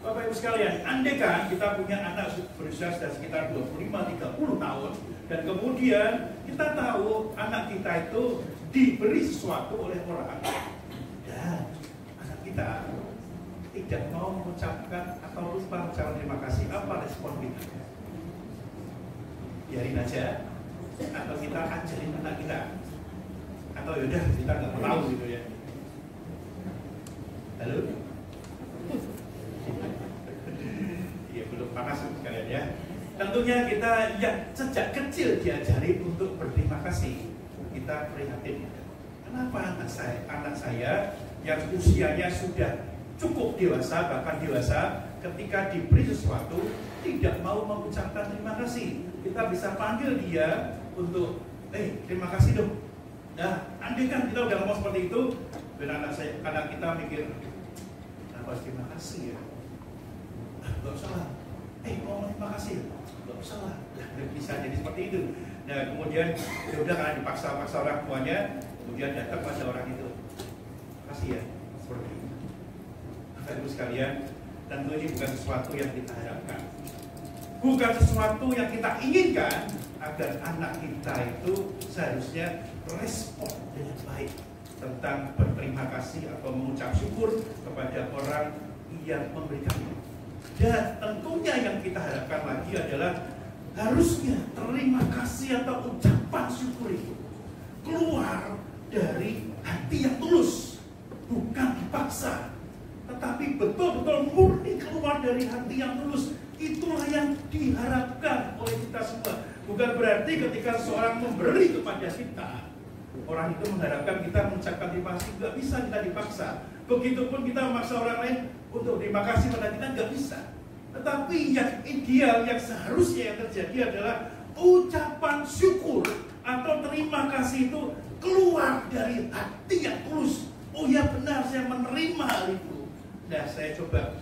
Bapak Ibu sekalian, andaikan kita punya anak berusia sudah sekitar 25-30 tahun, dan kemudian kita tahu anak kita itu diberi sesuatu oleh orang, dan anak kita tidak mau mengucapkan atau lupa mengucapkan terima kasih, apa respon kita? Biarin aja, atau kita ajarin anak kita, atau yaudah kita nggak tahu gitu ya. Halo? Iya, belum panas sekalian ya. Tentunya kita yang sejak kecil diajari untuk berterima kasih, kita prihatin. Kenapa anak saya yang usianya sudah cukup dewasa, bahkan dewasa, ketika diberi sesuatu tidak mau mengucapkan terima kasih? Kita bisa panggil dia untuk, terima kasih dong. Nah, andai kan kita udah ngomong seperti itu, dan anak kita mikir, kenapa terima kasih ya? Gak usah lah. Ngomong terima kasih, gak usah lah. Bisa jadi seperti itu. Nah, kemudian ya udah karena dipaksa-paksa orang tuanya, kemudian datang pada orang itu, kasih ya, seperti itu. Bapak Ibu sekalian, tentu ini bukan sesuatu yang kita harapkan, bukan sesuatu yang kita inginkan, agar anak kita itu seharusnya respon dengan baik tentang berterima kasih atau mengucap syukur kepada orang yang memberikannya. Dan tentunya yang kita harapkan lagi adalah harusnya terima kasih atau ucapan syukur itu keluar dari hati yang tulus, bukan dipaksa, tetapi betul-betul murni keluar dari hati yang tulus. Itulah yang diharapkan oleh kita semua. Bukan berarti ketika seorang memberi kepada kita, orang itu mengharapkan kita mengucapkan terima kasih. Nggak bisa kita dipaksa. Begitupun kita memaksa orang lain untuk terima kasih pada kita, nggak bisa. Tetapi yang ideal, yang seharusnya yang terjadi adalah ucapan syukur atau terima kasih itu keluar dari hati yang tulus. Oh ya benar, saya menerima hal itu. Nah, saya coba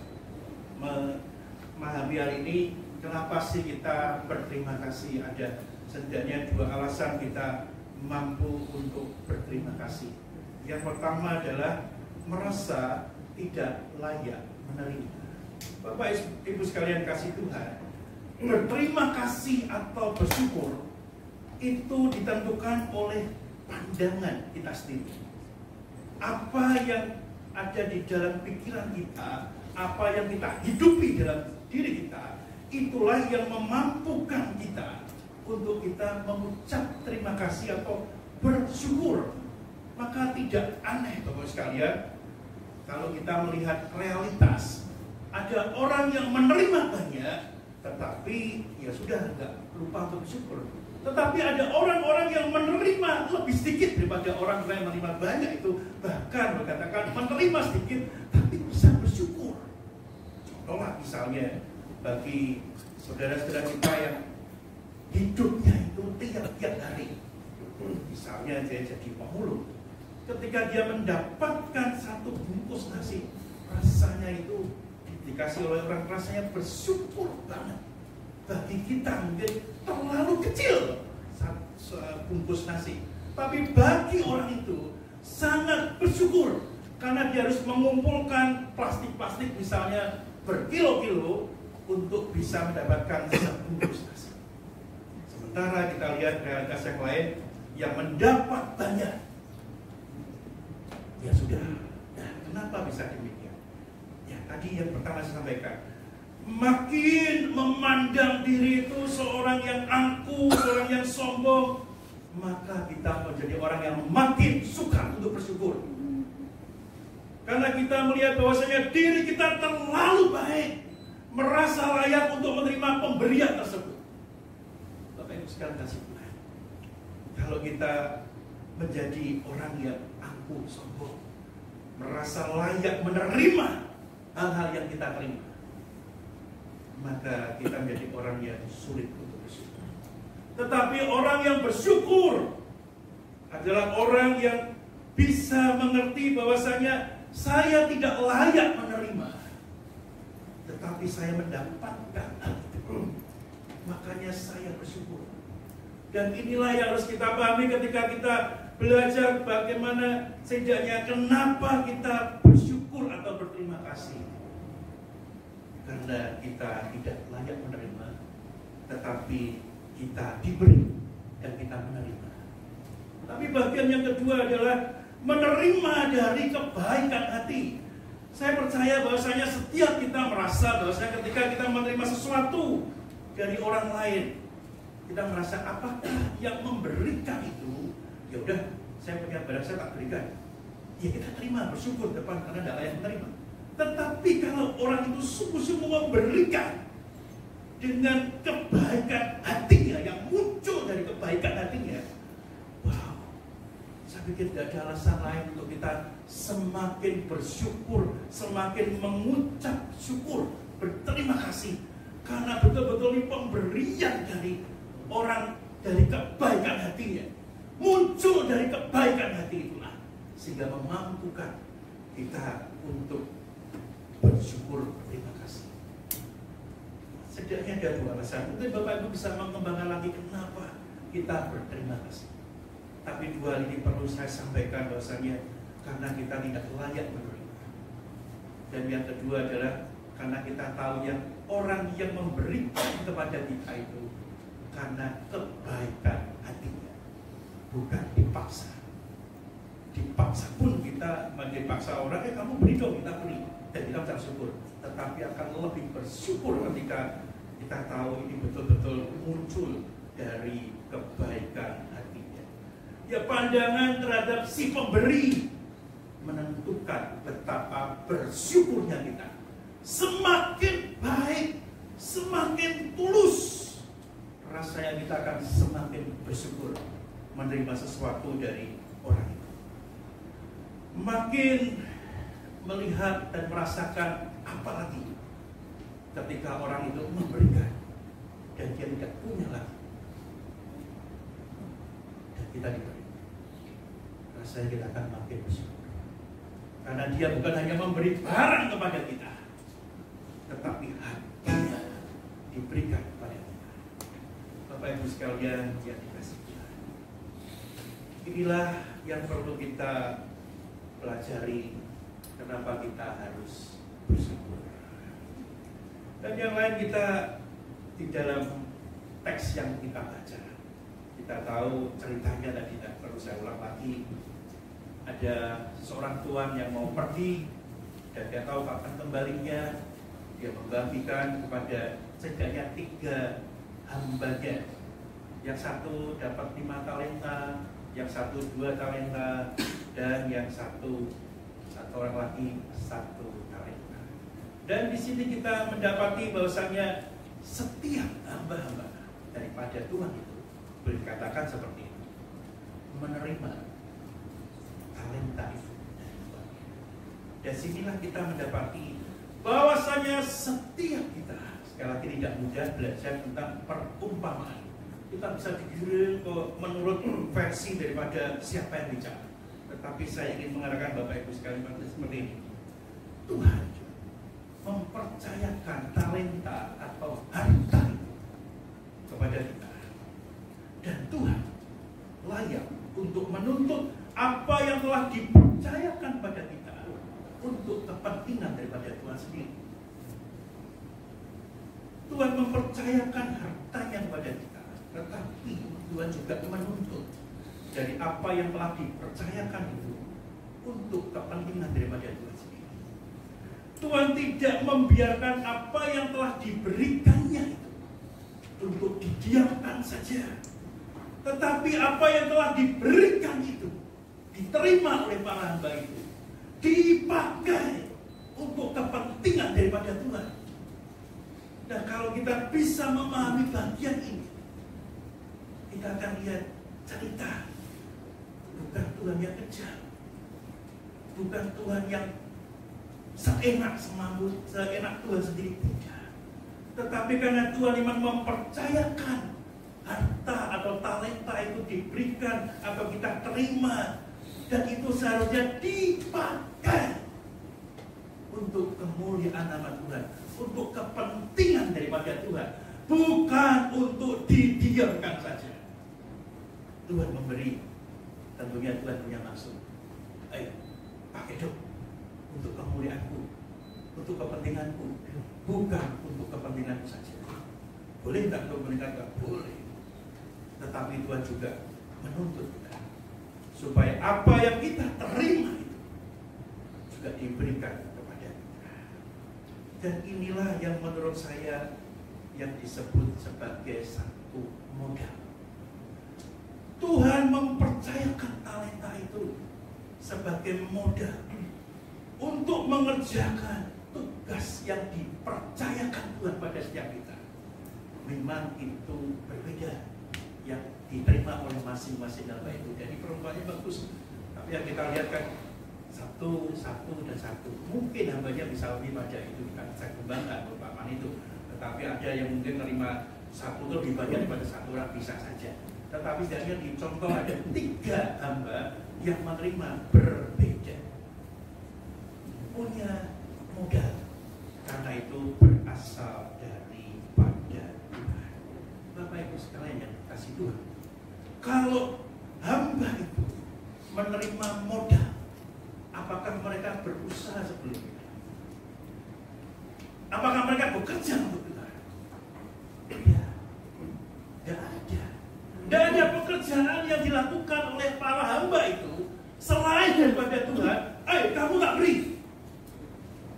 memahami hal ini. Kenapa sih kita berterima kasih? Ada setidaknya 2 alasan kita mampu untuk berterima kasih. Yang pertama adalah merasa tidak layak menerima. Bapak Ibu sekalian kasih Tuhan, berterima kasih atau bersyukur itu ditentukan oleh pandangan kita sendiri. Apa yang ada di dalam pikiran kita, apa yang kita hidupi dalam diri kita, itulah yang memampukan kita untuk kita mengucap terima kasih atau bersyukur. Maka tidak aneh Bapak sekalian, kalau kita melihat realitas, ada orang yang menerima banyak, tetapi ya sudah nggak lupa untuk bersyukur. Tetapi ada orang-orang yang menerima lebih sedikit daripada orang yang menerima banyak itu, bahkan berkatakan menerima sedikit tapi bisa bersyukur. Contohlah misalnya bagi saudara-saudara kita yang hidupnya itu tiap-tiap hari, misalnya dia jadi pemulung, ketika dia mendapatkan satu bungkus nasi, rasanya itu dikasih oleh orang, rasanya bersyukur banget. Bagi kita mungkin terlalu kecil bungkus nasi, tapi bagi orang itu sangat bersyukur karena dia harus mengumpulkan plastik-plastik misalnya berkilo-kilo untuk bisa mendapatkan sebungkus nasi. Sementara kita lihat realitas yang lain yang mendapat banyak, ya sudah. Nah, kenapa bisa demikian? Ya tadi yang pertama saya sampaikan, makin memandang diri itu seorang yang angkuh, seorang yang sombong, maka kita menjadi orang yang makin sukar untuk bersyukur. Karena kita melihat bahwasanya diri kita terlalu baik, merasa layak untuk menerima pemberian tersebut. Bapak Ibu sekalian kasih Tuhan, kalau kita menjadi orang yang angkuh, sombong, merasa layak menerima hal-hal yang kita terima, maka kita menjadi orang yang sulit untuk bersyukur. Tetapi orang yang bersyukur adalah orang yang bisa mengerti bahwasanya saya tidak layak menerima, tetapi saya mendapatkan hal itu. Makanya saya bersyukur. Dan inilah yang harus kita pahami ketika kita belajar bagaimana setidaknya kenapa kita bersyukur atau berterima kasih. Karena kita tidak layak menerima, tetapi kita diberi dan kita menerima. Tapi bagian yang kedua adalah menerima dari kebaikan hati. Saya percaya bahwasanya setiap kita merasa bahwasanya ketika kita menerima sesuatu dari orang lain, kita merasa apakah yang memberikan itu, ya udah saya punya barang saya tak berikan. Ya kita terima, bersyukur depan karena tidak layak menerima. Tetapi kalau orang itu sungguh-sungguh memberikan dengan kebaikan hatinya, yang muncul dari kebaikan hatinya, wow, saya pikir tidak ada alasan lain untuk kita semakin bersyukur, semakin mengucap syukur, berterima kasih. Karena betul-betul ini pemberian dari orang, dari kebaikan hatinya, muncul dari kebaikan hati itulah, sehingga memampukan kita untuk bersyukur, berterima kasih. Setidaknya ada dua alasan. Mungkin Bapak Ibu bisa mengembangkan lagi kenapa kita berterima kasih. Tapi dua ini perlu saya sampaikan bahwasanya karena kita tidak layak menerima. Dan yang kedua adalah karena kita tahu yang orang yang memberikan kepada kita itu karena kebaikan hatinya, bukan dipaksa. Dipaksa pun kita dipaksa orang, kamu beri dong, kita beri, dan kita ucap syukur. Tetapi akan lebih bersyukur ketika kita tahu ini betul-betul muncul dari kebaikan hatinya. Ya, pandangan terhadap si pemberi menentukan betapa bersyukurnya kita. Semakin baik, semakin tulus, rasanya kita akan semakin bersyukur menerima sesuatu dari orang itu. Makin melihat dan merasakan apalagi ketika orang itu memberikan dan dia tidak punya lagi, dan kita diberi, rasanya kita akan makin bersyukur. Karena dia bukan hanya memberi barang kepada kita, tetapi hatinya diberikan kepada kita. Bapak Ibu sekalian yang dikasihi Tuhan, inilah yang perlu kita pelajari, kenapa kita harus bersyukur. Dan yang lain kita di dalam teks yang kita baca, kita tahu ceritanya tadi, tidak perlu saya ulang lagi. Ada seorang tuan yang mau pergi dan dia tahu kapan kembalinya. Dia membagikan kepada setidaknya 3 hambanya. Yang satu dapat 5 talenta, yang satu 2 talenta, dan yang satu orang lagi 1 talenta. Dan di sini kita mendapati bahwasanya setiap hamba-hamba daripada Tuhan itu boleh dikatakan seperti itu, menerima talenta itu. Dan sinilah kita mendapati bahwasanya setiap kita, sekali lagi tidak mudah belajar tentang perumpamaan. Kita bisa digiring menurut versi daripada siapa yang bicara. Tetapi saya ingin mengatakan Bapak Ibu sekalian seperti ini. Tuhan mempercayakan talenta atau harta itu kepada kita. Dan Tuhan layak untuk menuntut apa yang telah dipercayakan pada kita untuk kepentingan daripada Tuhan sendiri. Tuhan mempercayakan hartanya kepada kita, tetapi Tuhan juga menuntut dari apa yang telah dipercayakan itu untuk kepentingan daripada Tuhan sendiri. Tuhan tidak membiarkan apa yang telah diberikannya itu untuk didiamkan saja, tetapi apa yang telah diberikan itu diterima oleh para hamba itu dipakai untuk kepentingan daripada Tuhan. Dan kalau kita bisa memahami bagian ini, kita akan lihat cerita. Bukan Tuhan yang kejam, bukan Tuhan yang seenak Tuhan sendiri, tidak. Tetapi karena Tuhan memang mempercayakan harta atau talenta itu diberikan atau kita terima, dan itu seharusnya dipakai untuk kemuliaan nama Tuhan, untuk kepentingan daripada Tuhan, bukan untuk didiamkan saja. Tuhan memberi, tentunya Tuhan punya maksud. Ayo, pakai dong untuk kemuliaanku, untuk kepentinganku, bukan untuk kepentinganku saja. Boleh tak kepentingan? Boleh. Tetapi Tuhan juga menuntut kita supaya apa yang kita terima itu juga diberikan kepada kita. Dan inilah yang menurut saya yang disebut sebagai satu modal. Tuhan mempercayakan talenta itu sebagai modal untuk mengerjakan tugas yang dipercayakan Tuhan pada setiap kita. Memang itu berbeda yang diterima oleh masing-masing hamba itu. Jadi perumpamannya bagus, tapi yang kita lihat kan satu dan satu. Mungkin hambanya bisa lebih pada itu, kita bisa kembangkan perumpamaan itu. Tetapi ada yang mungkin menerima satu itu lebih banyak daripada satu orang, bisa saja. Tetapi sebenarnya di contoh ada 3 hamba yang menerima berbeda, punya modal, karena itu berasal daripada Tuhan. Bapak Ibu sekalian yang kasih Tuhan, kalau hamba itu menerima modal, apakah mereka berusaha sebelumnya? Apakah mereka bekerja untuk Tuhan? Tidak. Tidak ada. Tidak ada pekerjaan yang dilakukan oleh para hamba itu selain daripada Tuhan. Ayo, kamu tak beri.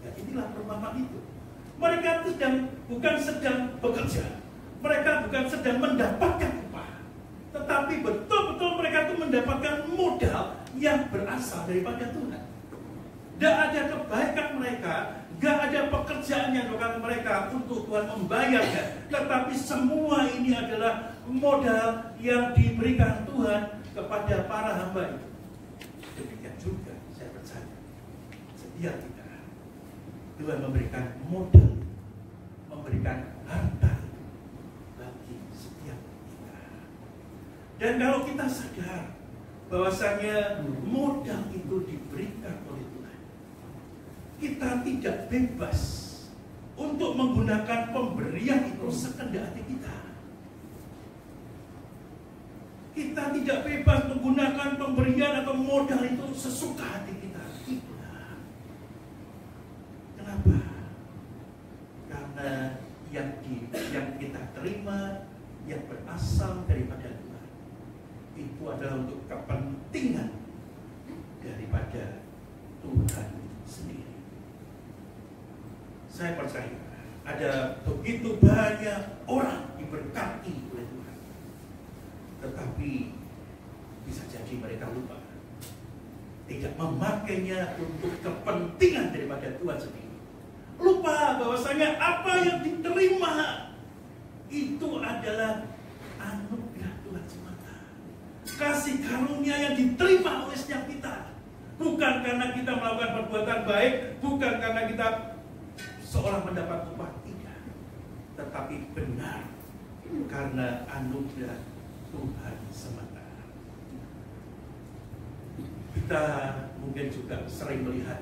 Ya, inilah perumpamaan itu. Mereka bukan sedang bekerja. Mereka bukan sedang mendapatkan upah. Tetapi betul-betul mereka itu mendapatkan modal yang berasal daripada Tuhan. Tidak ada kebaikan mereka, tidak ada pekerjaan yang dilakukan mereka untuk Tuhan membayarnya. Tetapi semua ini adalah modal yang diberikan Tuhan kepada para hamba itu. Demikian juga saya percaya setiap kita, Tuhan memberikan modal, memberikan harta bagi setiap kita. Dan kalau kita sadar bahwasanya modal itu diberikan oleh Tuhan, kita tidak bebas untuk menggunakan pemberian itu sekehendak hati kita. Kita tidak bebas menggunakan pemberian atau modal itu sesuka hati kita. Tidak. Kenapa? Karena yang kita terima, yang berasal daripada Tuhan, itu adalah untuk kepentingan daripada Tuhan sendiri. Saya percaya ada begitu banyak orang diberkati oleh Tuhan, tetapi bisa jadi mereka lupa, tidak memakainya untuk kepentingan daripada Tuhan sendiri. Lupa bahwasanya apa yang diterima itu adalah anugerah Tuhan semata, kasih karunia yang diterima oleh setiap kita, bukan karena kita melakukan perbuatan baik, bukan karena kita seorang mendapat upah, tidak, tetapi benar karena anugerah Tuhan semata. Kita mungkin juga sering melihat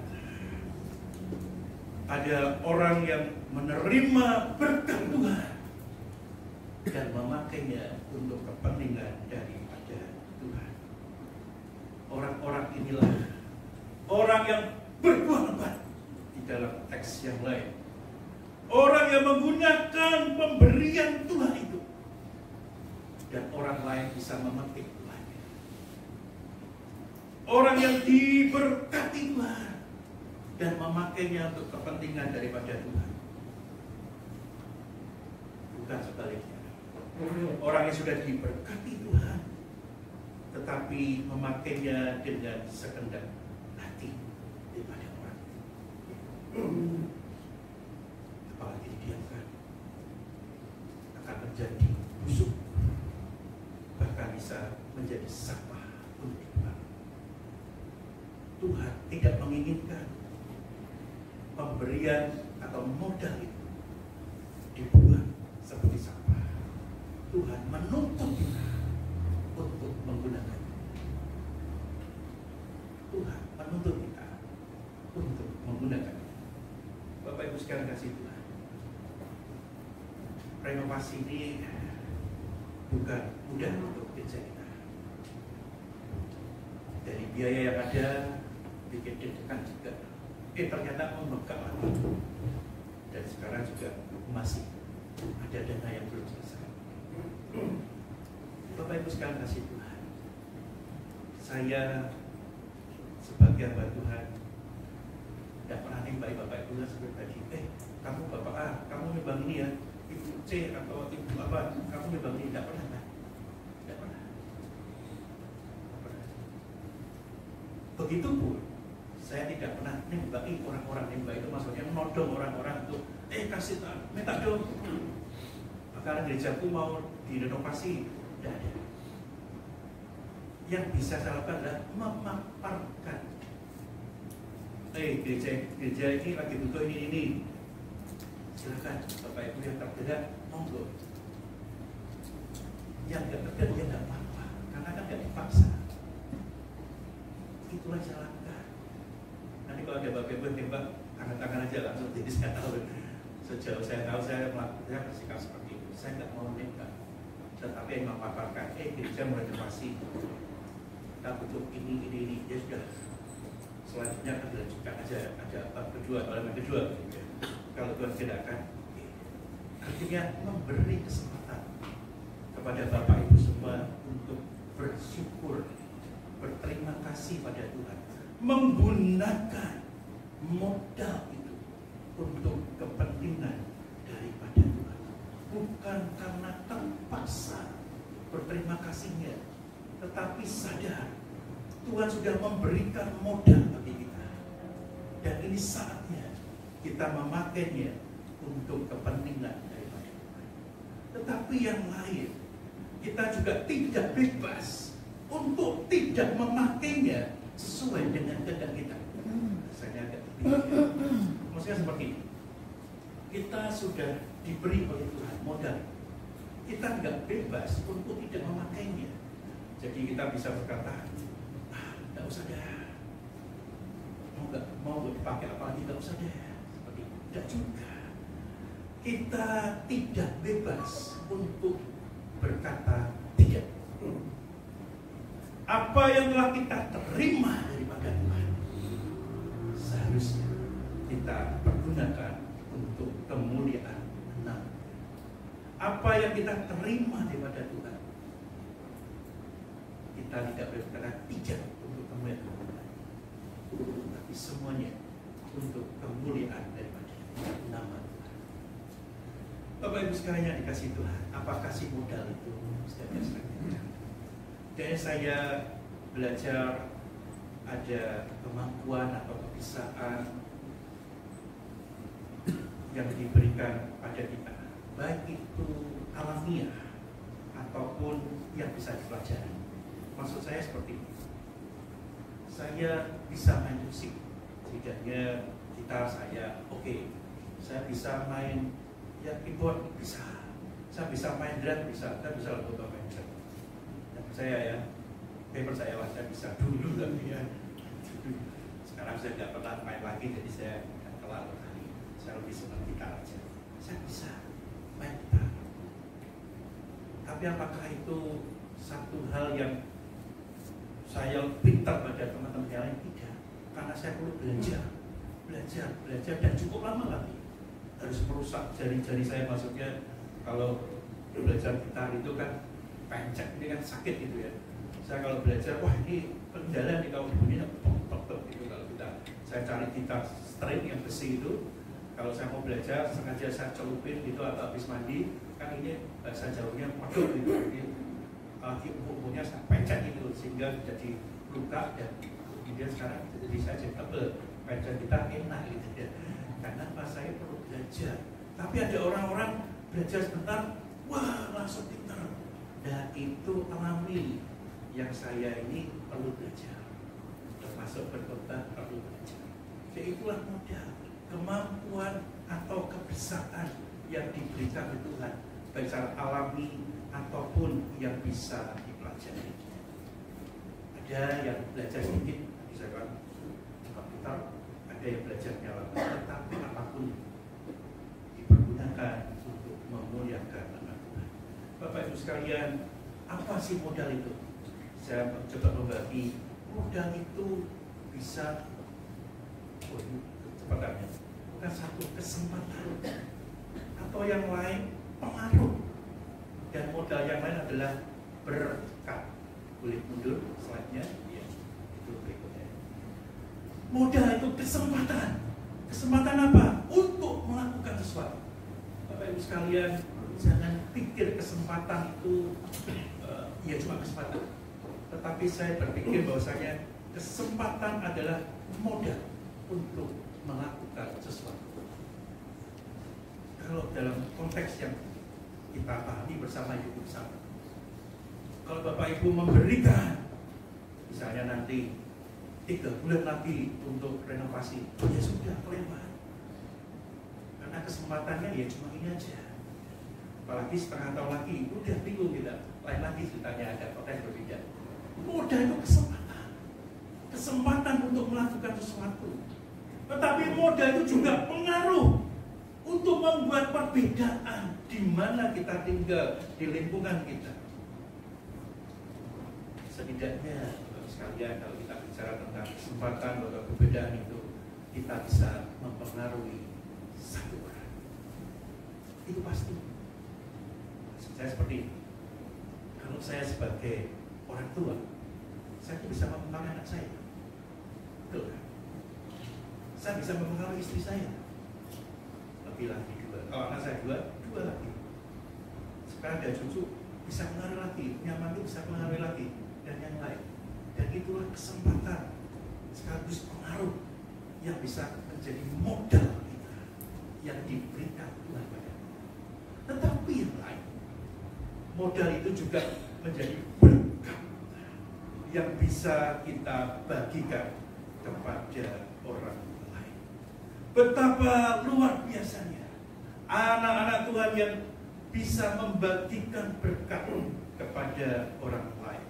ada orang yang menerima berkat Tuhan dan memakainya untuk kepentingan daripada Tuhan. Orang-orang inilah orang yang berbuah lebat di dalam teks yang lain. Orang yang menggunakan pemberian Tuhan itu, dan orang lain bisa memetik Tuhannya. Orang yang diberkati Tuhan dan memakainya untuk kepentingan daripada Tuhan. Bukan sebaliknya. Orang yang sudah diberkati Tuhan, tetapi memakainya dengan sekehendak hati daripada apalagi didiamkan, akan menjadi busuk, bahkan bisa menjadi sampah untuk dibuang. Tuhan tidak menginginkan pemberian atau modal itu dibuang seperti sampah. Tuhan menuntut kita untuk menggunakan. Tuhan menuntut kita untuk menggunakan. Bapak Ibu sekalian kasih Tuhan, renovasi ini bukan mudah untuk gereja kita. Dari biaya yang ada, bikin deg-degan juga. Ternyata membengkak lagi. Dan sekarang juga masih ada dana yang belum selesai. Bapak Ibu sekalian kasih Tuhan, saya sebagai hamba Tuhan tidak pernah nimbai Bapak Ibu seperti tadi. Kamu Bapak A, kamu nyumbang ini ya. Ibu C atau ibu apa, kamu nyumbang ini. Tidak pernah kan? Tidak pernah. Begitupun saya tidak pernah nimbai orang-orang. Nimbai itu maksudnya menodong orang-orang untuk kasih minta dong. Karena gerejaku mau direnovasi. Tidak ada. Yang bisa saya lakukan adalah memaparkan. Gereja ini lagi butuh ini. Silakan Bapak Ibu yang tergerak, monggo. Yang tidak tergerak ya tidak apa-apa, karena kan tidak dipaksa. Itulah yang saya lakukan. Nanti kalau ada Bapak Ibu yang tembak, angkat tangan aja langsung. Jadi saya tahu. Sejauh saya tahu saya melakukan bersikap seperti itu. Saya tidak mau menembak, tetapi yang memaparkan. Gereja merenovasi. Kita butuh ini. Ya sudah. Selanjutnya akan dilanjutkan aja. Ada bab kedua, elemen kedua. Kalau Tuhan tidakkan, artinya memberi kesempatan kepada Bapak Ibu semua untuk bersyukur, berterima kasih pada Tuhan, menggunakan modal itu untuk kepentingan daripada Tuhan, bukan karena terpaksa berterima kasihnya, tetapi sadar Tuhan sudah memberikan modal bagi kita, dan ini saatnya kita memakainya untuk kepentingan daripada Tuhan. Tetapi yang lain, kita juga tidak bebas untuk tidak memakainya sesuai dengan kehendak kita. Saya agak terpikir. Maksudnya seperti ini. Kita sudah diberi oleh Tuhan modal. Kita tidak bebas untuk tidak memakainya. Jadi kita bisa berkata, tidak usah deh. Mau dipakai apa lagi, tidak usah deh. Tidak juga. Kita tidak bebas untuk berkata tidak. Apa yang telah kita terima daripada Tuhan, seharusnya kita pergunakan untuk kemuliaan nama. Apa yang kita terima daripada Tuhan, kita tidak berkata tidak untuk kemuliaan Tuhan, tapi semuanya untuk kemuliaan daripada nama Tuhan. Bapak Ibu sekalian yang dikasih Tuhan, apa kasih modal itu? Dan saya belajar ada kemampuan atau kebiasaan yang diberikan pada kita, baik itu alamiah ataupun yang bisa dipelajari. Maksud saya seperti ini, saya bisa main musik, setidaknya gitar saya oke. Saya bisa main keyboard, bisa. Saya bisa main drum, bisa. Saya bisa lakukan main drum. Dan percaya ya, percayalah saya bisa dulu tapi ya. Sekarang saya tidak pernah main lagi, jadi saya tidak terlalu kali. Saya lebih senang gitar aja. Saya bisa main gitar. Tapi apakah itu satu hal yang saya pintar pada teman-teman yang lain? Tidak. Karena saya perlu belajar dan cukup lama lagi. Harus merusak jari-jari saya, maksudnya kalau belajar gitar itu kan pencet, ini kan sakit gitu ya. Saya kalau belajar, wah ini kendala nih kalau bunyinya pok gitu. Kalau saya cari gitar string yang besi itu, kalau saya mau belajar sengaja saya celupin gitu atau habis mandi, kan ini bahasa Jawanya waduh gitu. Umumnya saya pencet gitu sehingga jadi luka, dan kemudian sekarang jadi saya jadi tebel, pencet gitar enak gitu ya. Karena apa? Saya perlu belajar. Tapi ada orang-orang belajar sebentar, wah langsung pintar. Nah itu alami. Yang saya ini perlu belajar. Termasuk berkhotbah perlu belajar. Jadi itulah modal, kemampuan atau kebesaran yang diberikan oleh Tuhan, baik secara alami ataupun yang bisa dipelajari. Ada yang belajar sedikit, misalkan komputer, ada yang belajarnya lama, tetapi apapun dipergunakan untuk memuliakan nama Tuhan. Bapak Ibu sekalian, apa sih modal itu? Saya coba membagi modal itu bisa kecepatannya bukan satu kesempatan atau yang lain pengaruh, dan modal yang lain adalah berkat. Boleh mundur slide-nya? Ya, itu berikutnya. Modal itu kesempatan. Kesempatan apa? Untuk melakukan sesuatu. Bapak Ibu sekalian, jangan pikir kesempatan itu ya cuma kesempatan. Tetapi saya berpikir bahwasanya kesempatan adalah modal untuk melakukan sesuatu. Kalau dalam konteks yang kita pahami bersama hidup bersama, kalau Bapak Ibu memberikan, misalnya nanti 3 bulan lagi untuk renovasi, ya sudah kelewat. Karena kesempatannya ya cuma ini aja. Apalagi setengah tahun lagi, udah bingung kita. Lain lagi ceritanya, ada konteks berbeda. Modal itu kesempatan. Kesempatan untuk melakukan sesuatu. Tetapi modal itu juga pengaruh untuk membuat perbedaan di mana kita tinggal, di lingkungan kita. Setidaknya, sekalian, kalau kita bicara tentang kesempatan atau perbedaan itu, kita bisa mempengaruhi satu orang. Itu pasti. Saya seperti ini. Kalau saya sebagai orang tua, saya bisa mempengaruhi anak saya. Betul kan? Saya bisa mempengaruhi istri saya. Lebih lagi 2. Kalau anak saya 2 lagi. Sekarang ada cucu, bisa mengaruhi lagi. Nyaman itu bisa mengaruhi lagi. Dan yang lain. Dan itulah kesempatan sekaligus pengaruh yang bisa menjadi modal kita yang diberikan Tuhan pada kita. Tetapi yang lain, modal itu juga menjadi berkat yang bisa kita bagikan kepada orang lain. Betapa luar biasanya anak-anak Tuhan yang bisa membagikan berkat kepada orang lain.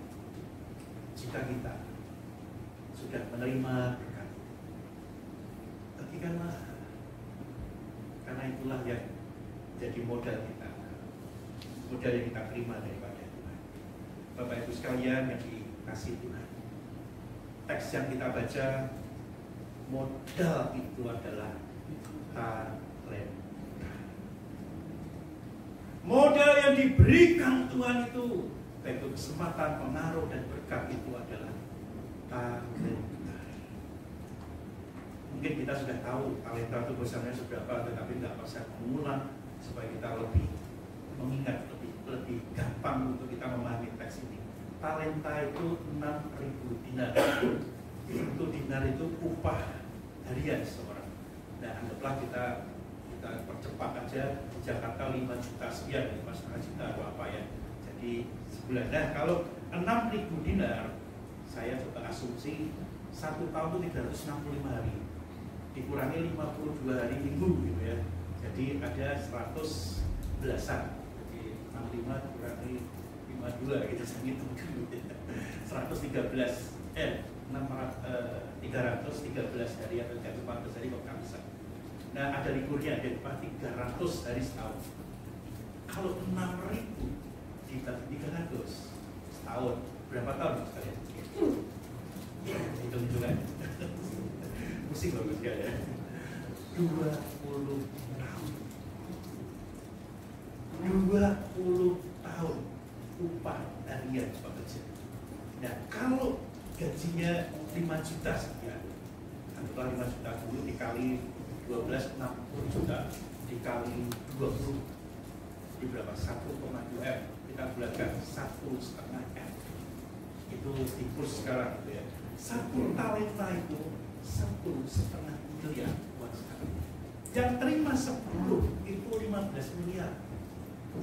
Jika kita sudah menerima berkat, bagikanlah, karena itulah yang jadi modal kita, modal yang kita terima daripada Tuhan. Bapak Ibu sekalian yang dikasihi Tuhan, teks yang kita baca, modal itu adalah talenta. Modal yang diberikan Tuhan itu, baik itu kesempatan, pengaruh, dan berkat itu adalah talenta. Mungkin kita sudah tahu talenta itu besarnya seberapa, tetapi tidak usah mengulang supaya kita lebih mengingat, lebih gampang untuk kita memahami teks ini. Talenta itu 6.000 dinar. Itu dinar itu upah harian seorang. Nah, anggaplah kita percepat aja, di Jakarta 5 juta sekian, 5,5 juta atau apa ya. Jadi sebulan. Nah, kalau 6.000 dinar, saya coba asumsi 1 tahun itu 365 hari. Dikurangi 52 hari minggu gitu ya. Jadi ada 100 belasan. Jadi 65 dikurangi 52 gitu segitu. 313 hari atau 314 hari kok nggak bisa. Nah, ada liburnya, ada 300 hari setahun. Kalau 6.000 dibagi 300 setahun, berapa tahun sekalian? Hitung-hitungan. Pusing bagus sekali ya. 20 tahun. 20 tahun upah harian pekerja. Nah, kalau gajinya 5 juta sekian, anggaplah 5 juta dulu dikali 12, 60 juta dikali 20, di berapa? 1,2 M. Kita bulatkan 1,5 M. Itu di kurs sekarang gitu ya. 1 talenta itu 1,5 miliar buat sekarang. Yang terima 10 itu 15 miliar.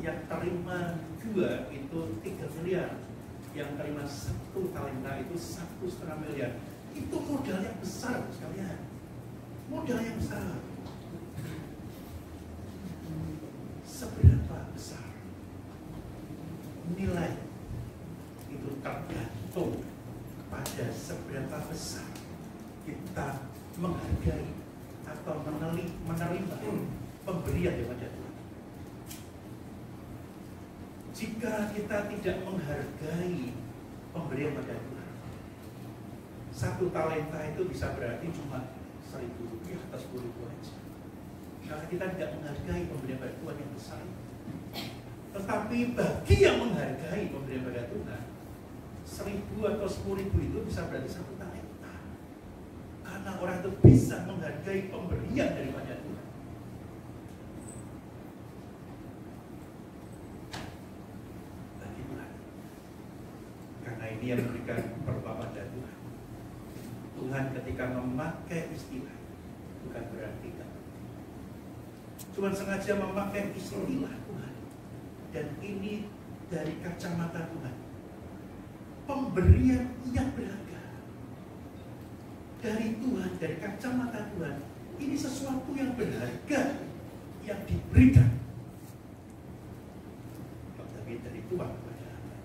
Yang terima 2 itu 3 miliar. Yang terima 1 talenta itu 1,5 miliar. Itu modal yang besar sekalian. Modal yang besar. Seberapa besar nilai itu tergantung pada seberapa besar kita menghargai atau menerima pemberian daripada Tuhan. Jika kita tidak menghargai pemberian pada Tuhan, 1 talenta itu bisa berarti cuma 1.000 rupiah atau 10.000 aja. Karena kita tidak menghargai pemberian pada Tuhan yang besar. Tetapi bagi yang menghargai pemberian pada Tuhan, 1.000 atau 10.000 itu bisa berarti 1 talenta. Karena orang itu bisa menghargai pemberian daripada Tuhan. Bagi Tuhan. Karena ini yang memberikan perumpamaan dari Tuhan. Tuhan ketika memakai istilah, bukan berarti kan. Tuhan sengaja memakai istilah Tuhan. Dan ini dari kacamata Tuhan. Pemberian yang berharga. Dari Tuhan, dari kacamata Tuhan. Ini sesuatu yang berharga yang diberikan. Tapi dari Tuhan kepada hamba.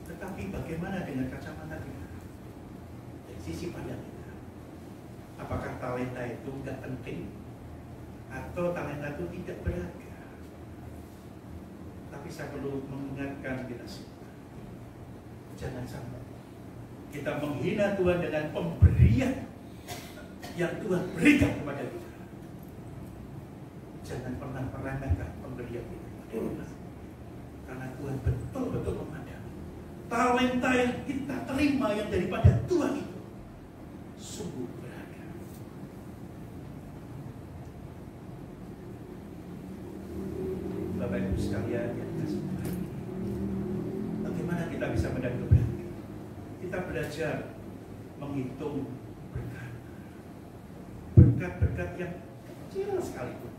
Tetapi bagaimana dengan kacamata kita? Dari sisi pandang kita. Apakah talenta itu tidak penting? Atau talenta itu tidak berharga? Tapi saya perlu mengingatkan kita semua, jangan sampai kita menghina Tuhan dengan pemberian yang Tuhan berikan kepada kita. Jangan pernah meremehkan pemberian itu kepada Tuhan, karena Tuhan betul-betul memandang talenta yang kita terima yang daripada Tuhan itu sungguh berharga. Bapak Ibu sekalian yang dikasihi Tuhan, bagaimana kita bisa mendapat keberhasilan? Kita belajar menghitung berkat, berkat-berkat yang kecil sekalipun.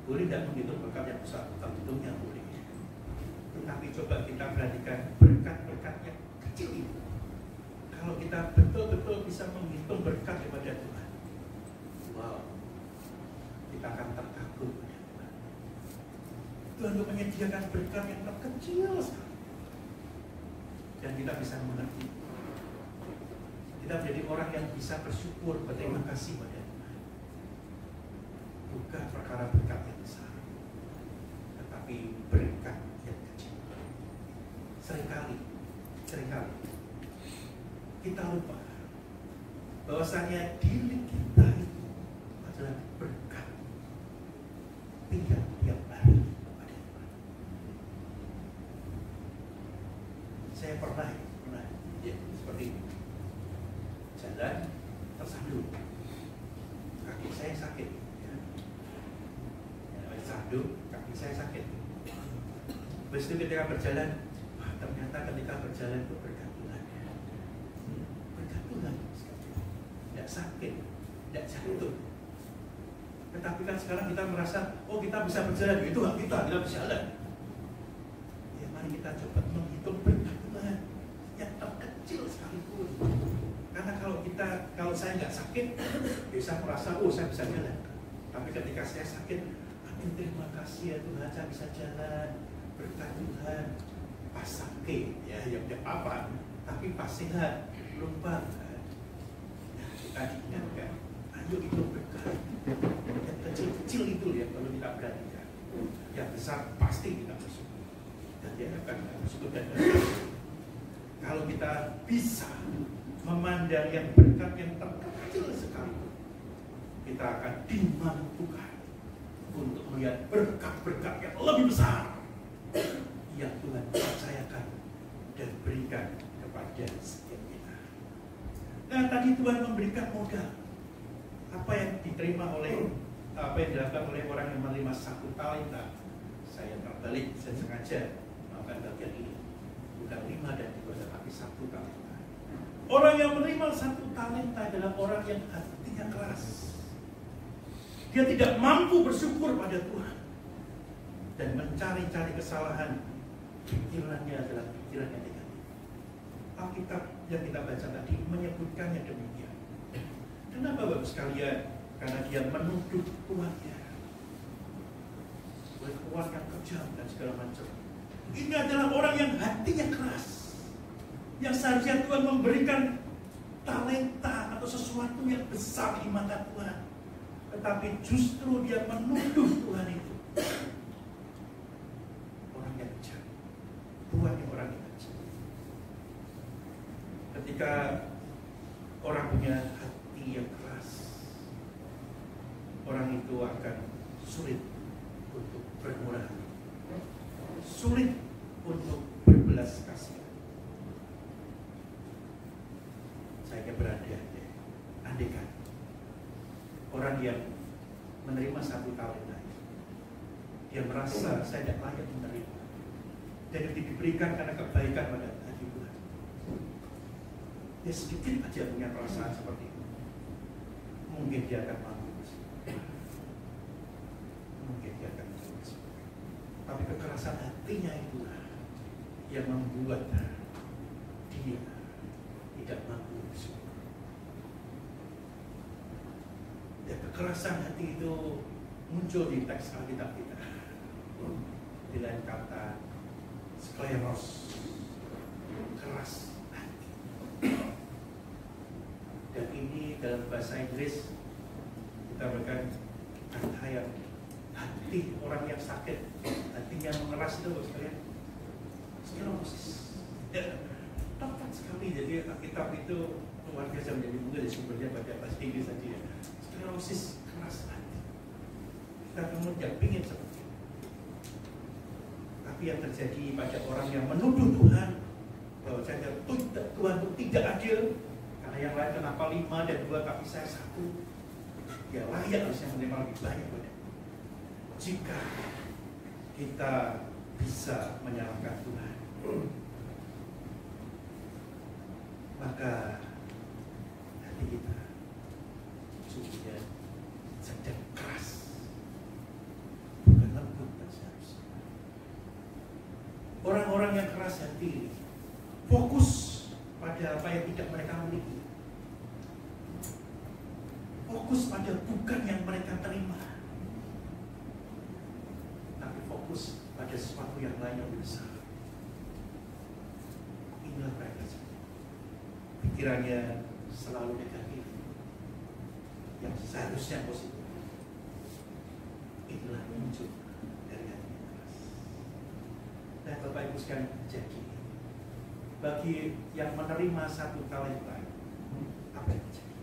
Boleh tidak menghitung berkat yang besar? Tentunya boleh. Tetapi coba kita perhatikan berkat-berkat yang kecil itu. Kalau kita betul-betul bisa menghitung berkat daripada Tuhan, wow, kita akan terkagum pada Tuhan. Tuhan itu menyediakan berkat yang terkecil sekali. Dan kita bisa mengerti. Kita menjadi orang yang bisa bersyukur, berterima kasih pada Tuhan. Bukan perkara berkat yang besar, tetapi berkat yang kecil. Seringkali kita lupa bahwasanya diri kita itu adalah berkat tiap hari kepada Tuhan. Saya pernah ya, seperti ini. Jalan tersandung, kaki saya sakit. Tersandung, kaki saya sakit. Habis itu ketika berjalan, ternyata ketika berjalan itu berkat Tuhan. Berkat Tuhan. Tidak sakit, tidak jatuh. Tetapi kan sekarang kita merasa, oh kita bisa berjalan, itu hak kita bisa jalan. Ya mari kita coba menghitung berkat Tuhan yang terkecil sekalipun. Karena kalau saya nggak sakit, bisa merasa, oh saya bisa jalan. Tapi ketika saya sakit, terima kasih ya Tuhan, saya bisa jalan. Berkat Tuhan. Pas sakit, ya tidak apa-apa. Tapi pas sehat, lupa. Nah, kita diingatkan, ayo itu berkat. Yang kecil-kecil itu ya kalau kita perhatikan. Yang besar pasti kita bersyukur. Dan diharapkan kita bersyukur dan bersyukur. Kalau kita bisa memandang yang berkat yang terkecil sekali, kita akan dimampukan untuk melihat berkat-berkat yang lebih besar yang Tuhan percayakan dan berikan kepada setiap kita. Nah, tadi Tuhan memberikan modal. Apa yang diterima oleh, apa yang dilakukan oleh orang yang menerima 1 talenta. Saya terbalik, saya sengaja melakukan bagian ini. Bukan 5 dan 2, tetapi 1 talenta. Orang yang menerima satu talenta adalah orang yang hatinya keras. Dia tidak mampu bersyukur pada Tuhan dan mencari-cari kesalahan. Pikirannya adalah pikiran yang negatif. Alkitab yang kita baca tadi menyebutkannya demikian. Kenapa Bapak sekalian? Karena dia menuduh Tuhannya. Tuhan yang kejam dan segala macam. Ini adalah orang yang hatinya keras. Yang seharusnya Tuhan memberikan talenta atau sesuatu yang besar di mata Tuhan. Tetapi justru dia menuduh Tuhan itu. Orang yang kejam. Tuhan yang orang yang kejam. Ketika orang punya hati yang keras, orang itu akan sulit untuk bermurah hati, sulit untuk berbelas kasihan. Saya berandai-andai, andaikan orang yang menerima satu talenta, dia merasa saya tidak layak menerima, dan itu diberikan karena kebaikan pada hati Tuhan. Dia sedikit aja punya perasaan seperti itu, mungkin dia akan mampu. Mungkin dia akan mampu. Tapi kekerasan hatinya itu yang membuat dia tidak mampu bersyukur. Dan kekerasan hati itu muncul di teks Alkitab kita. Di lain kata, skleros, keras hati. Dan ini dalam bahasa Inggris kita berikan kata yang hati orang yang sakit, hatinya mengeras itu sekalian, sklerosis. Tepat sekali. Jadi Alkitab itu luar biasa, menjadi mungkin sumbernya pada bahasa Inggris saja ya. Sklerosis, keras hati. Kita kemudian ingin seperti itu. Tapi yang terjadi pada orang yang menuduh Tuhan bahwa Tuhan itu tidak adil, karena yang lain kenapa 5 dan 2 tapi saya 1, dia layak harusnya menerima lebih banyak. Jika kita bisa menyalahkan Tuhan, maka hati kita sungguhnya sedang keras, bukan lembut dan seharusnya. Orang-orang yang keras hati fokus pada apa yang tidak mereka miliki, fokus pada bukan yang mereka terima, tapi fokus pada sesuatu yang lain yang lebih besar. Inilah mereka. Pikirannya selalu negatif, yang seharusnya positif. Inilah muncul dari hati yang keras. Dan Bapak Ibu sekalian, jadi bagi yang menerima satu talenta, apa yang terjadi?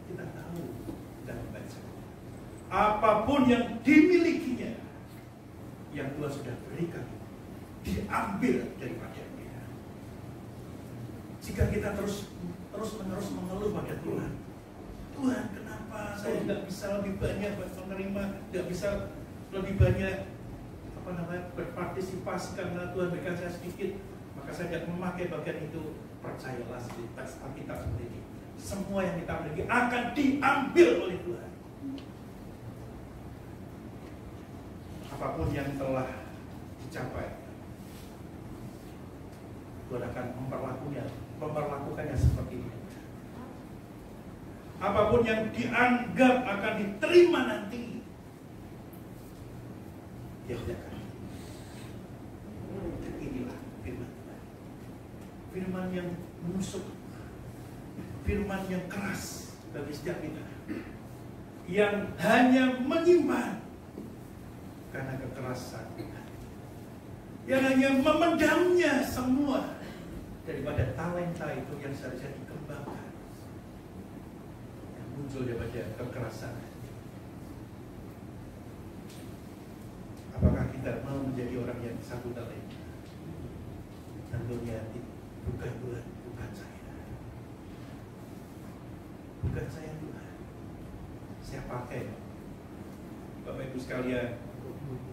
Kita tahu dan membaca apapun yang dimilikinya, yang Tuhan sudah berikan, diambil daripada dia. Jika kita terus-menerus mengeluh pada Tuhan, Tuhan kenapa saya tidak bisa lebih banyak menerima, tidak bisa lebih banyak berpartisipasi karena Tuhan berikan saya sedikit, maka saya tidak memakai bagian itu. Percayalah, di teks Alkitab seperti ini, semua yang kita miliki akan diambil oleh Tuhan. Apapun yang telah dicapai, Tuhan akan memperlakukannya seperti ini. Apapun yang dianggap akan diterima nanti, dia tidak akan. Inilah firman Tuhan. Firman yang menusuk, firman yang keras bagi setiap kita, yang hanya menyimpan karena kekerasan, yang hanya memendamnya semua daripada talenta itu yang seharusnya dikembangkan, yang muncul daripada kekerasan. Apakah kita mau menjadi orang yang satu talenta? Tentunya bukan Tuhan, bukan saya. Bukan saya Tuhan. Saya pakai. Bapak Ibu sekalian,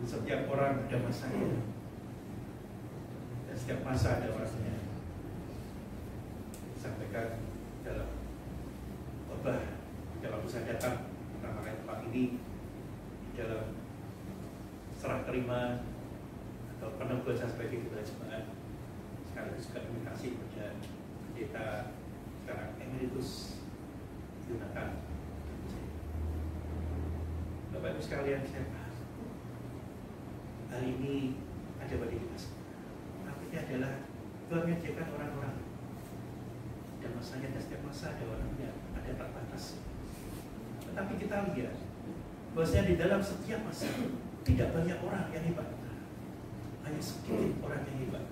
setiap orang ada masanya. Dan setiap masa ada orangnya. Satu sampaikan dalam khotbah dalam usaha datang pertama kali tempat ini, di dalam serah terima atau peneguhan saya sebagai ketua jemaat, sekaligus juga terima kasih kepada pendeta sekarang Emeritus Yonatan. Bapak Ibu sekalian, saya paham hari ini ada bagi kita semua. Artinya adalah Tuhan menyediakan orang-orang, dan masanya dan setiap masa ada orang yang ada terbatas. Tetapi kita lihat bahwasanya di dalam setiap masa tidak banyak orang yang hebat, hanya sedikit orang yang hebat.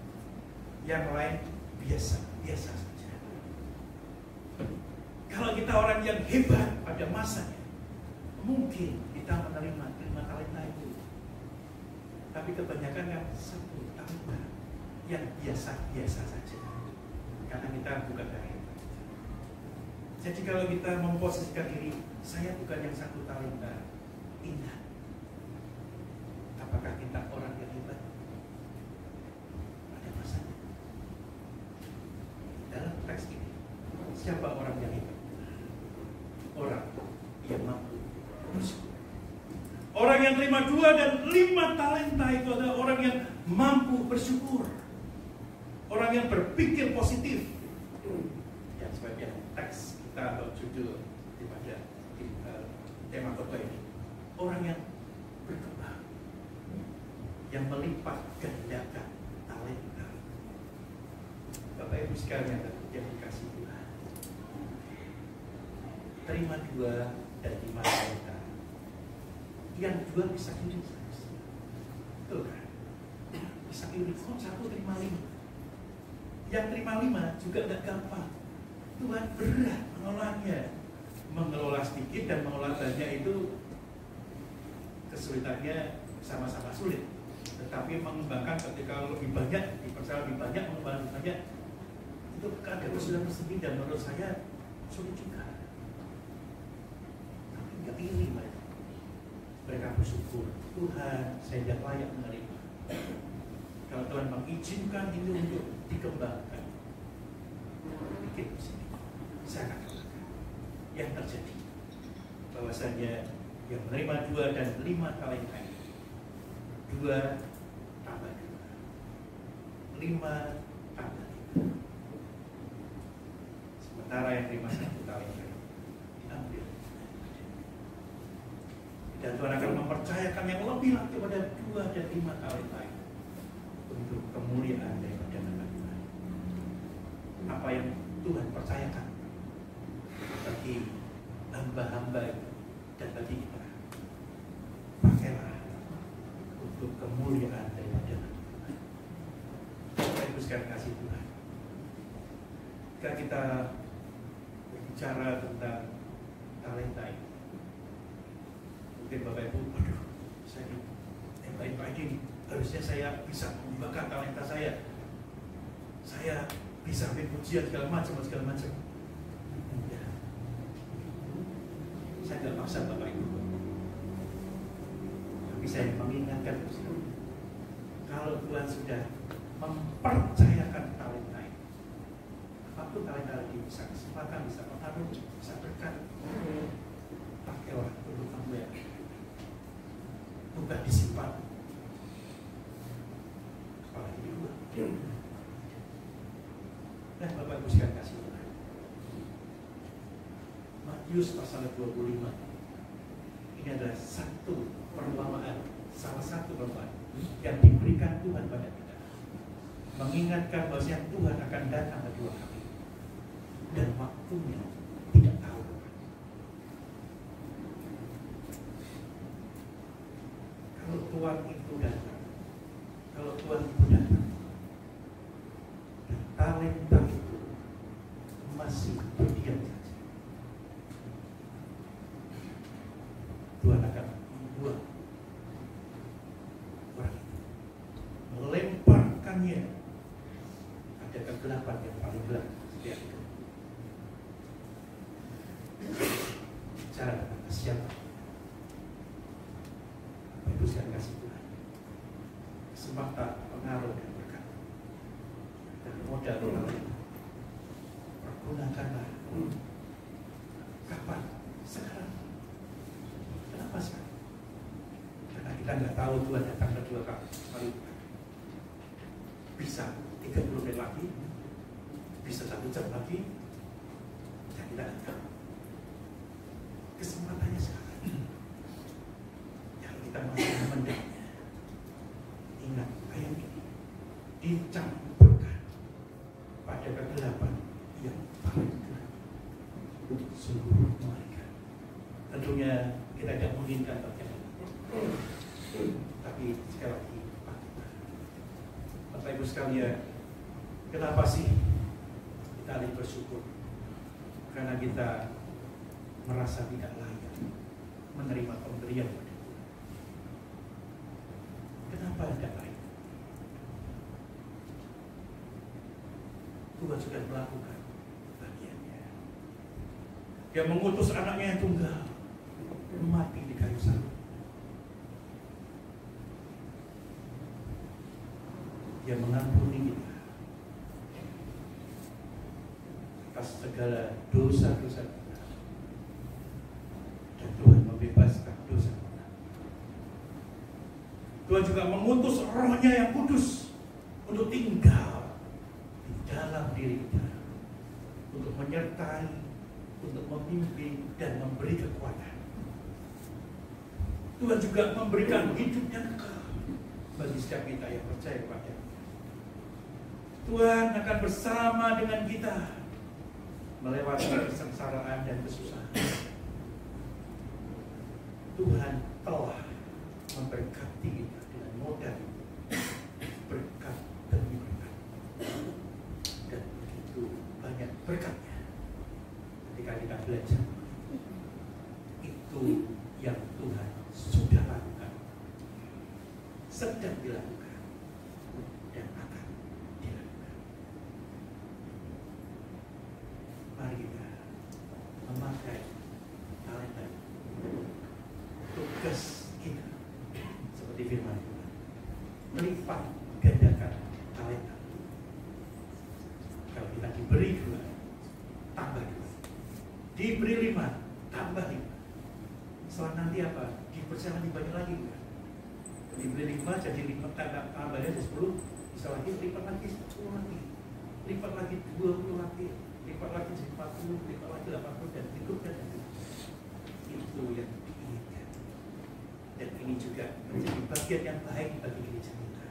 Yang lain biasa saja. Kalau kita orang yang hebat pada masanya, mungkin kita menerima talenta itu. Tapi kebanyakan yang satu talenta yang biasa saja, karena kita bukan dari hebat. Jadi kalau kita memposisikan diri, saya bukan yang satu talenta, ingat, apakah kita orang yang hebat pada masanya? Dalam teks ini, siapa orang yang hebat? Orang yang mampu bersyukur. Orang yang terima 2 dan 5 talenta itu adalah orang yang mampu bersyukur. Orang yang berpikir positif. Ya, sebagai teks kita atau judul daripada tema khotbah ini, orang yang berkembang, yang melipat gandakan talenta. Bapak Ibu sekalian yang dikasih Tuhan, terima 2 dan 5 talenta. Yang 2 bisa irit, betul kan? Bisa irit, kok 1 terima 5. Yang terima 5 juga tidak gampang. Tuhan berat mengelolanya. Mengelola sedikit dan mengelola banyak itu kesulitannya sama-sama sulit. Tetapi mengembangkan ketika lebih banyak, dipercaya lebih banyak, mengembangkan lebih banyak, itu ada kesulitan tersendiri dan menurut saya sulit juga. Tapi nggak iri mereka bersyukur, Tuhan, saya tidak layak menerima. Kalau Tuhan mengizinkan ini untuk dikembangkan, bikin sini, saya akan katakan yang terjadi bahwasanya yang menerima 2 dan 5 talenta, 2 tambah 2, 5 tambah 5. Sementara yang terima 1 talenta diambil. Dan Tuhan akan mempercayakan yang lebih lagi kepada 2 dan 5 talenta untuk kemuliaan daripada nama Tuhan. Apa yang Tuhan percayakan bagi hamba-hamba dan bagi kita, pakailah untuk kemuliaan daripada nama Tuhan. Bapak Ibu sekalian kasih Tuhan, jika kita berbicara tentang talenta ini, mungkin Bapak Ibu, aduh, saya baik-baik ini, harusnya saya bisa membakar talenta saya bisa ambil pujian segala macam. Ya. Saya tidak maksa Bapak Ibu, tapi saya mengingatkan kalau Tuhan sudah mempercayakan talenta ini, apapun talenta ini, bisa kesempatan, bisa pengaruh, bisa berkat, pakailah untuk kemuliaan, bukan disimpan kepala diri dua. Dan Bapak Ibu sekalian kasih Tuhan, Matius pasal 25 ini adalah satu perumpamaan, salah satu perumpamaan yang diberikan Tuhan pada kita, mengingatkan bahwa Tuhan akan datang kedua kali dan waktunya tidak tahu. Kalau Tuhan itu datang, dan talenta itu masih berdiam saja, Tuhan akan membuat orang itu, melemparkannya ada kegelapan yang paling gelap setiap itu. Bicara dengan siapa? Itu saya kasih Tuhan kesempatan, pengaruh dan berkat dan modal talenta, perguna Kita nggak tahu Tuhan datang kedua kali. Bisa 30 menit lagi, bisa 1 jam lagi, dan kita nggak tahu. Kesempatannya sekarang. Yang kita masih mendekatnya. Ingat ayat ini, dicampurkan pada kegelapan yang paling gelap seluruh mereka. Tentunya kita tidak menginginkan bagian ini, tapi sekali lagi Bapak Ibu sekalian, kenapa sih kita harus bersyukur? Karena kita merasa tidak layak menerima pemberian pada Tuhan. Kenapa tidak layak? Tuhan sudah melakukan bagiannya. Dia mengutus anaknya yang tunggal mati di kayu salib. Dia mengampuni kita atas segala dosa-dosa kita, dan Tuhan membebaskan dosa kita. Tuhan juga mengutus Roh-Nya yang kudus untuk tinggal di dalam diri kita, untuk menyertai, untuk memimpin dan memberi kekuatan. Tuhan juga memberikan hidupnya kekal bagi setiap kita yang percaya kepada Dia. Tuhan akan bersama dengan kita melewati kesengsaraan dan kesusahan. Tuhan telah memberkati kita dengan modal berkat demi berkat, dan begitu banyak berkatnya ketika kita belajar. Itu yang Tuhan sudah lakukan, sedang dilakukan, dan akan dilakukan. Mari kita memakai talenta, tugas kita seperti firman Tuhan, melipat gandakan talenta. Kalau kita diberi 2, tambah 2, diberi 5, tambah 5. Setelah nanti apa? Dipercaya lebih banyak lagi, bukan? Diberi 5 jadi 5, tambahnya 10, bisa lagi lipat lagi 10 lagi, lipat lagi 20 lagi, lipat lagi jadi 40, lipat lagi 80, dan berikutnya. Itu yang diinginkan. Dan ini juga menjadi bagian yang baik bagi gereja kita.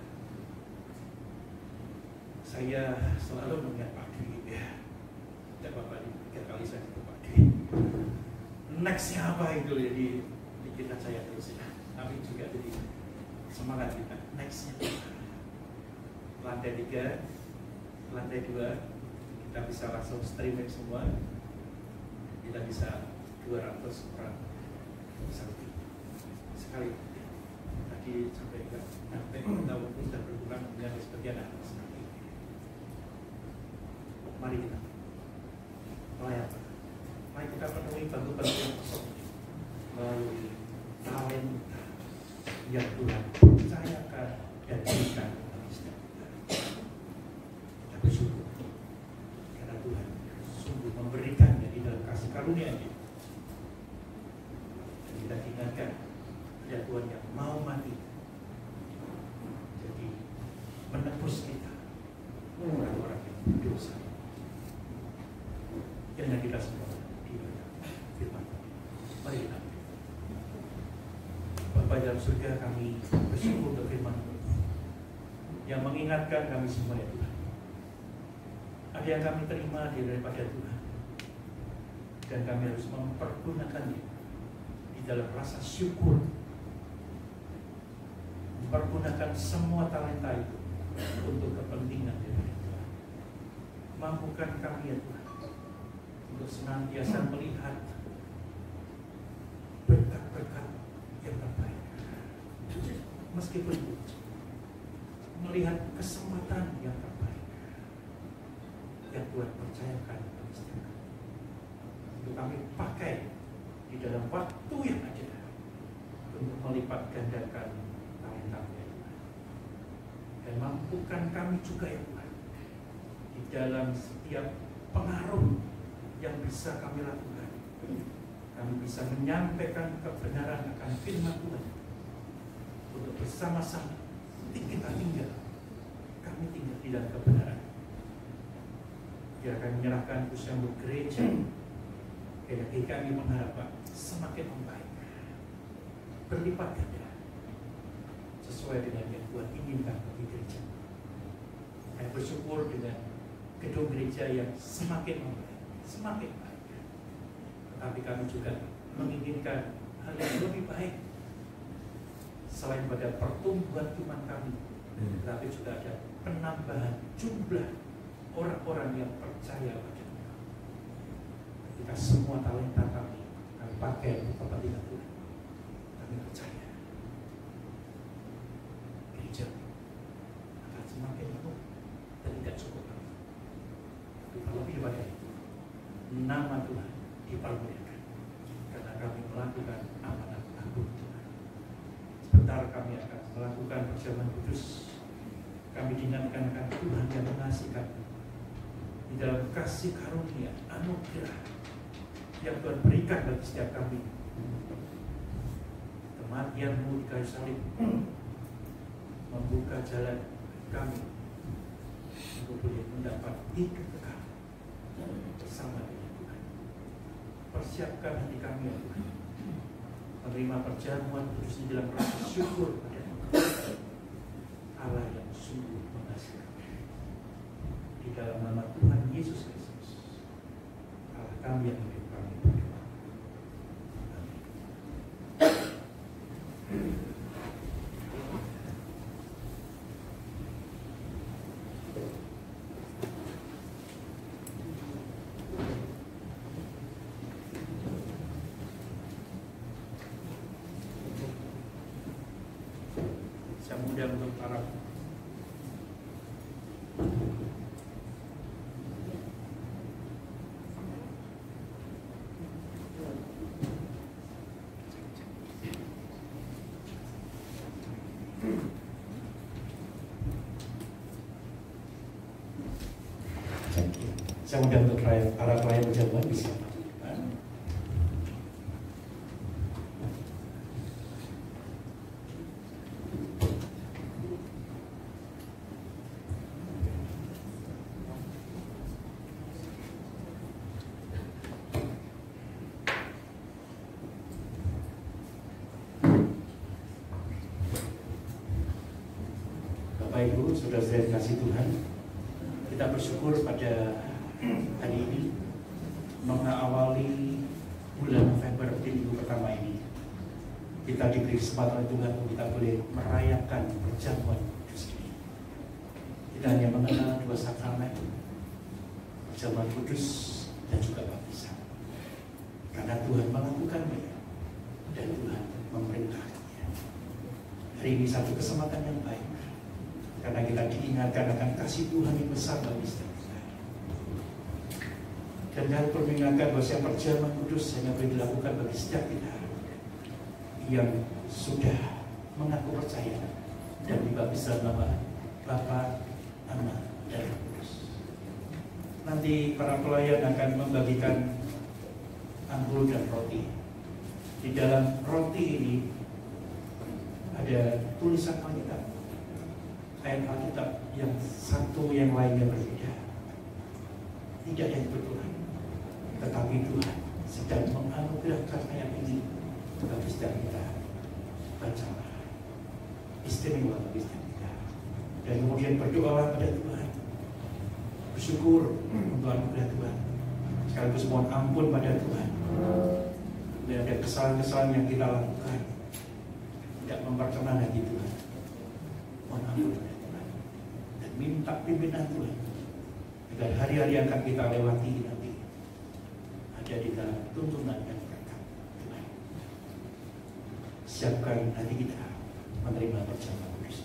Saya selalu mengingat Pak Dwi, ya. Dan Bapak 3 kali saya ketemu Pak Dwi. Nextnya apa itu ya di pikiran saya terus ya. Tapi juga jadi semangat kita. Nextnya lantai 3, lantai 2 kita bisa langsung streaming semua. Kita bisa 200 orang sekali. Tadi sampai kita sudah berkurang dengan sebagian atas. Mari kita melayani. Mari kita penuhi bangku-bangku yang kosong melalui talenta yang Tuhan percayakan dan berikan kepada setiap kita. Kita bersyukur karena Tuhan sungguh memberikannya di dalam kasih karunia-Nya. Dan kita ingatkan ada Tuhan yang mau mati, jadi menebus kita, orang-orang yang berdosa. Kiranya kita semua firman. Mari kita. Bapa dalam surga, kami bersyukur untuk firman yang mengingatkan kami semua, ya Tuhan. Ada yang kami terima daripada Tuhan, dan kami harus mempergunakannya di dalam rasa syukur, mempergunakan semua talenta itu untuk kepentingan daripada Tuhan. Mampukan kami, ya Tuhan, untuk senantiasa melihat berkat-berkat yang terbaik, meskipun melihat kesempatan yang terbaik yang Tuhan percayakan kepada setiap kami, untuk kami pakai di dalam waktu yang ada untuk melipat gandakan talenta-Nya, dan mampukan kami juga, ya Tuhan, di dalam setiap pengaruh yang bisa kami lakukan, kami bisa menyampaikan kebenaran akan firman Tuhan bersama-sama kita tinggal. Kami tinggal di dalam kebenaran. Dia akan menyerahkan usaha untuk gereja. Jadi kami mengharapkan semakin membaik, berlipat ganda, sesuai dengan yang Tuhan inginkan bagi gereja. Saya bersyukur dengan gedung gereja yang semakin membaik, semakin baik. Tetapi kami juga menginginkan hal yang lebih baik. Selain pada pertumbuhan iman kami, tetapi juga ada penambahan jumlah orang-orang yang percaya pada Tuhan. Ketika semua talenta kami pakai untuk kepentingan Tuhan, kami percaya gereja akan semakin penuh dan tidak cukup lagi. Tapi kalau lebih pada itu, nama Tuhan dipermuliakan karena kami melakukan amanat agung Tuhan. Sebentar kami akan melakukan perjamuan kudus. Kami diingatkan akan Tuhan yang mengasihi kami di dalam kasih karunia anugerah yang Tuhan berikan bagi setiap kami. Kematian-Mu di kayu salib membuka jalan kami untuk boleh mendapat hidup kekal bersama dengan Tuhan. Persiapkan hati kami ya Tuhan, menerima perjamuan kudus di dalam rasa syukur pada Allah yang sungguh mengasihi kami. Di dalam nama Tuhan Yesus Kristus, Allah kami yang hidup kami berdoa. Amin. Saya mudah untuk para saya mudah untuk para pelayan perjamuan bisa. Bapak Ibu, saudara-saudara kasih Tuhan, kita bersyukur pada hari ini mengawali bulan November di minggu pertama ini. Kita diberi kesempatan Tuhan untuk kita boleh merayakan perjamuan kudus ini. Kita hanya mengenal dua sakramen, perjamuan kudus dan juga baptisan. Karena Tuhan melakukannya dan Tuhan memerintahkannya. Hari ini satu kesempatan yang baik, karena kita diingatkan akan kasih Tuhan yang besar bagi setiap kita. Dan kami mengingatkan bahwa perjamuan kudus hanya boleh dilakukan bagi setiap kita yang sudah mengaku percaya dan dibaptis dalam nama Bapa, Anak, dan Roh Kudus. Nanti para pelayan akan membagikan anggur dan roti. Di dalam roti ini ada tulisan Alkitab, ayat Alkitab yang satu yang lainnya berbeda. Tidak ada yang berkurang, tetapi Tuhan sedang menganugerahkan ayat ini bagi setiap kita. Bacalah, istimewa bagi setiap kita, dan kemudian berdoalah pada Tuhan, bersyukur untuk anugerah Tuhan, sekaligus mohon ampun pada Tuhan. Dan ada kesalahan-kesalahan yang kita lakukan tidak memperkenan hati Tuhan, mohon ampun pada Tuhan, dan minta pimpinan Tuhan agar hari-hari yang akan kita lewati nanti ada di dalam tuntunan yang berkat Tuhan. Siapkan hati kita menerima perjamuan kudus.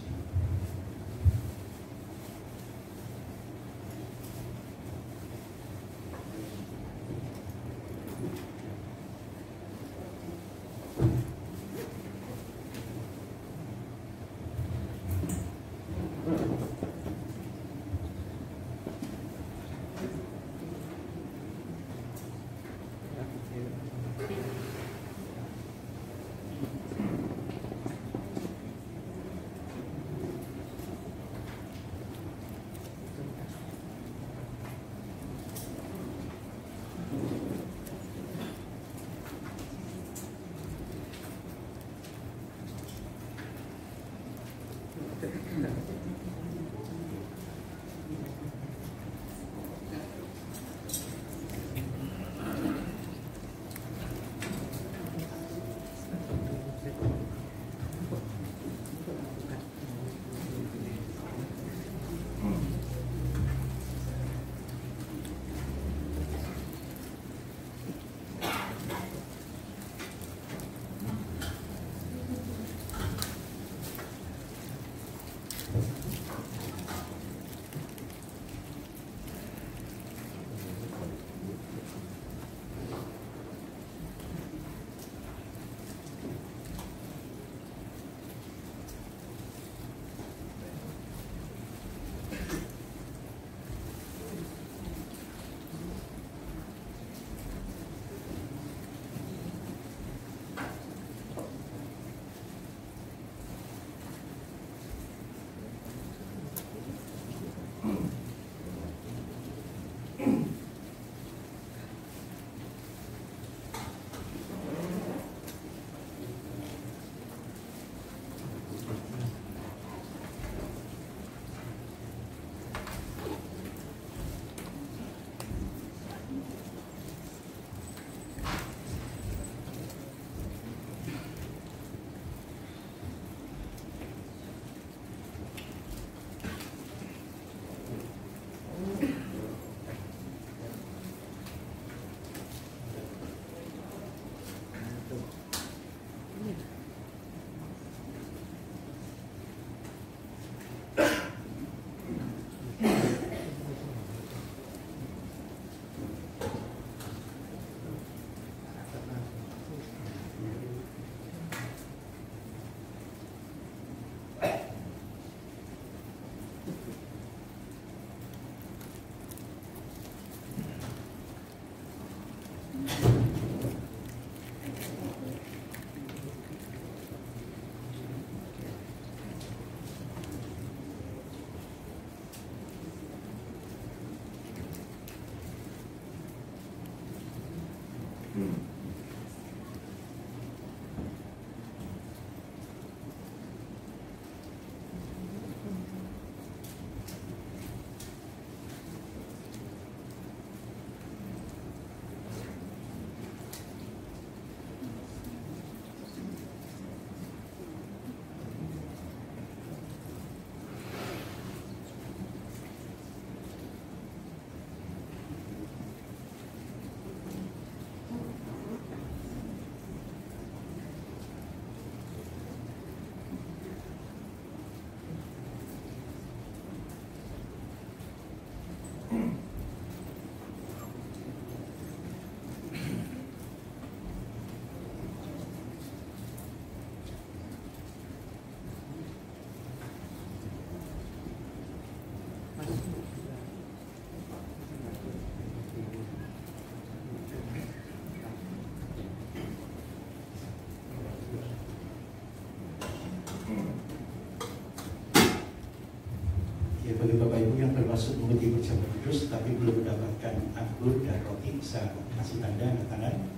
Jadi bagi Bapak Ibu yang bermaksud mengikuti perjamuan kudus tapi belum mendapatkan anggur dan roti, bisa kasih tanda tangan.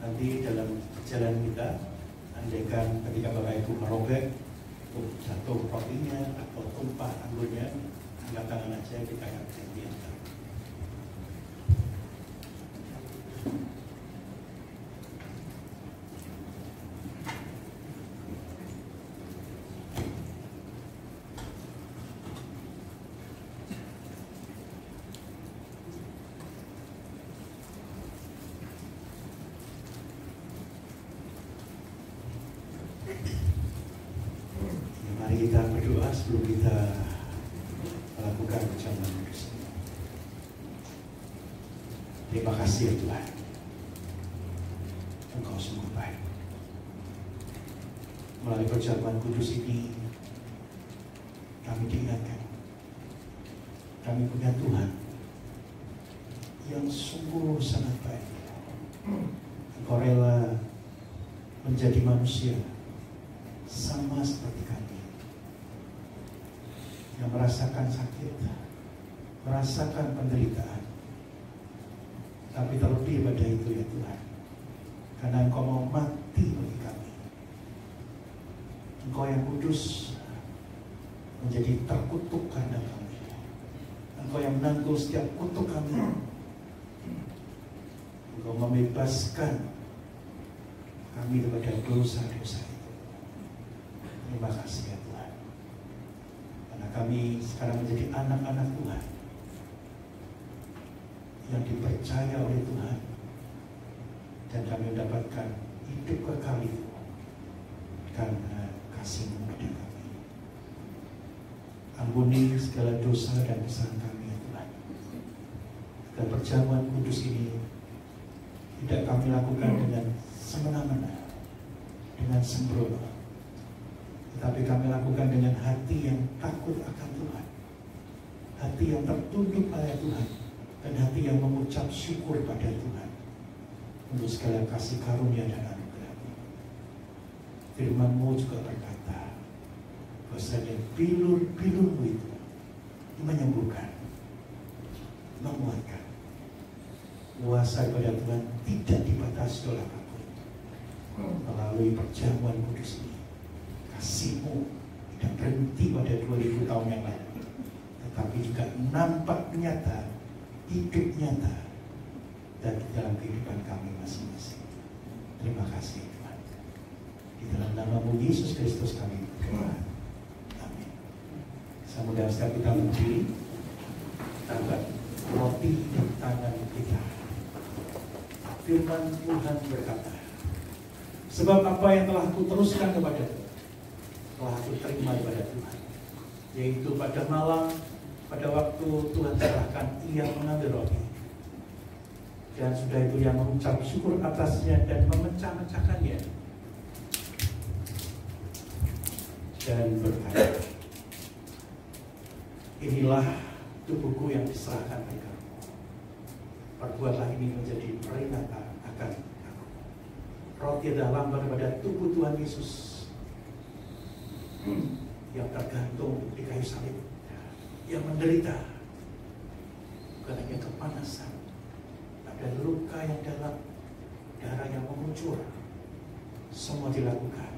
Nanti dalam perjalanan kita, andaikan ketika Bapak Ibu merobek, jatuh rotinya atau tumpah anggurnya, angkat tangan aja, kita akan ganti-ganti. Mari kita berdoa sebelum kita melakukan perjamuan kudus. Terima kasih ya Tuhan, Engkau sungguh baik. Melalui perjamuan kudus ini kami diingatkan, kami punya Tuhan yang sungguh sangat baik. Engkau rela menjadi manusia sama seperti kami, yang merasakan sakit, merasakan penderitaan. Tapi terlebih pada itu ya Tuhan, karena Engkau mau mati bagi kami. Engkau yang kudus menjadi terkutuk karena kami. Engkau yang menanggung setiap kutuk kami. Engkau membebaskan kami daripada dosa-dosa itu. Terima kasih ya Tuhan, karena kami sekarang menjadi anak-anak Tuhan yang dipercaya oleh Tuhan, dan kami mendapatkan hidup kekal itu karena kasih-Mu pada kami. Ampuni segala dosa dan kesalahan kami ya Tuhan. Dan perjamuan kudus ini tidak kami lakukan dengan semena-mena, dengan sembrono, tetapi kami lakukan dengan hati yang takut akan Tuhan, hati yang tertunduk pada Tuhan, dan hati yang mengucap syukur pada Tuhan untuk segala kasih karunia dan anugerah-Mu. Firman-Mu juga berkata bahwasanya bilur-bilur-Mu itu menyembuhkan, menguatkan. Kuasa pada Tuhan tidak dibatasi oleh apapun. Melalui perjamuan kudus ini, kasih-Mu tidak berhenti pada 2000 tahun yang lalu, tetapi juga nampak nyata, hidup nyata, dan di dalam kehidupan kami masing-masing. Terima kasih Tuhan. Di dalam nama-Mu Yesus Kristus kami berdoa. Amin. Semoga setiap kita berdiri, kita angkat roti di tangan kita. Firman Tuhan berkata, sebab apa yang telah kuteruskan kepada Tuhan, telah aku terima kepada Tuhan, yaitu pada malam, pada waktu Tuhan serahkan, Ia mengambil roti, dan sudah itu Ia mengucap syukur atasnya dan memecah-mecahkannya, dan berkata, inilah tubuhku yang diserahkan bagi kamu. Perbuatlah ini menjadi peringatan akan aku. Roti adalah lambang daripada tubuh Tuhan Yesus yang tergantung di kayu salib, yang menderita bukan hanya kepanasan, ada luka yang dalam, darah yang mengucur, semua dilakukan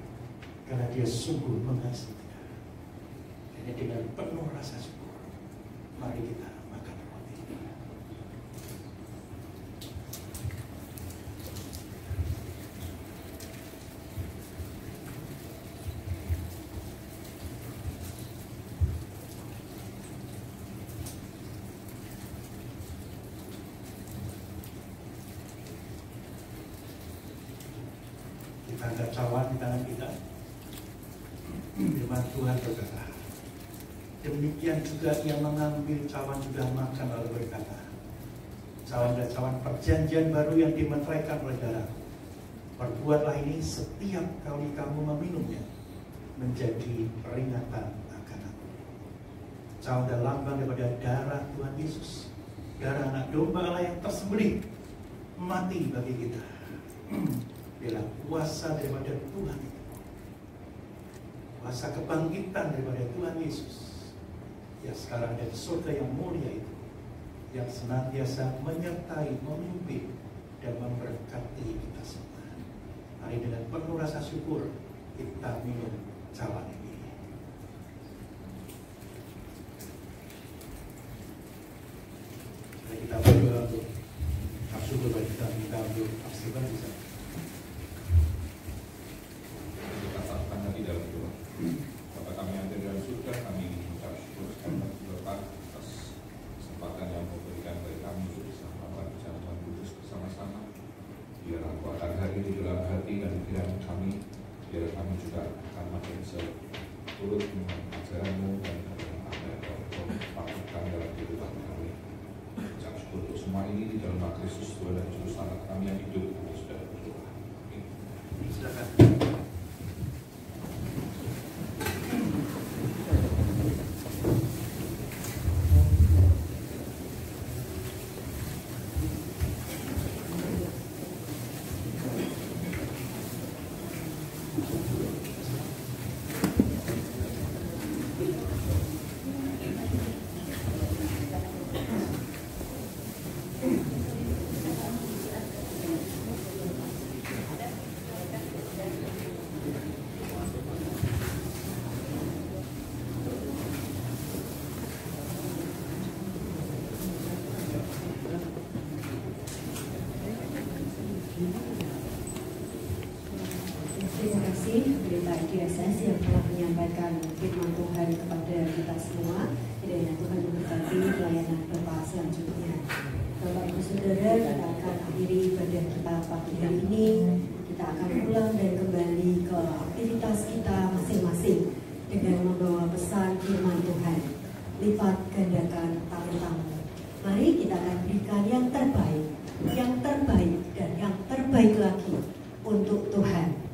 karena Dia sungguh mengasihi kita. Jadi dengan penuh rasa syukur, mari kita makan roti ini. Kita angkat cawan di tangan kita. Firman Tuhan berkata, demikian juga Ia mengambil cawan juga makan lalu berkata, cawan adalah cawan perjanjian baru yang dimeteraikan oleh darah-Ku. Perbuatlah ini setiap kali kamu meminumnya, menjadi peringatan akan Aku. Cawan adalah lambang daripada darah Tuhan Yesus, darah anak domba Allah yang tersembelih mati bagi kita. Bila kuasa daripada Tuhan itu, masa kebangkitan daripada Tuhan Yesus yang sekarang ada di surga yang mulia itu, yang senantiasa menyertai, memimpin, dan memberkati kita semua. Mari dengan penuh rasa syukur kita minum cawan ini. Mari kita berdoa untuk syukur bagi kita untuk abstimen bisa. Kita katakan tadi dalam doa. Bapa kami yang ada dalam surga, kami mengucap syukur sekali Bapak atas kesempatan yang memberikan bagi kami untuk bisa melakukan perjalanan kudus bersama-sama. Biarlah kuatkan hari ini dalam hati dan pikiran kami, biar kami juga akan makin bisa turut mengajaranmu dan apa yang kau lakukan dalam kehidupan kami. Ucap syukur untuk semua ini di dalam nama Kristus Tuhan dan Juru Selamat kami yang hidup. Kami sudah berdoa. Amin. Silakan. Terima kasih Pendeta IDSS yang telah menyampaikan firman Tuhan kepada kita semua. Kiranya Tuhan memberkati pelayanan Bapak selanjutnya. Bapak Ibu Saudara, kita akan akhiri ibadah kita pagi hari ini. Kita akan pulang dan kembali ke aktivitas kita masing-masing dengan membawa pesan firman Tuhan. Lipat gandakan talentamu. Mari kita akan berikan yang terbaik dan yang terbaik lagi untuk Tuhan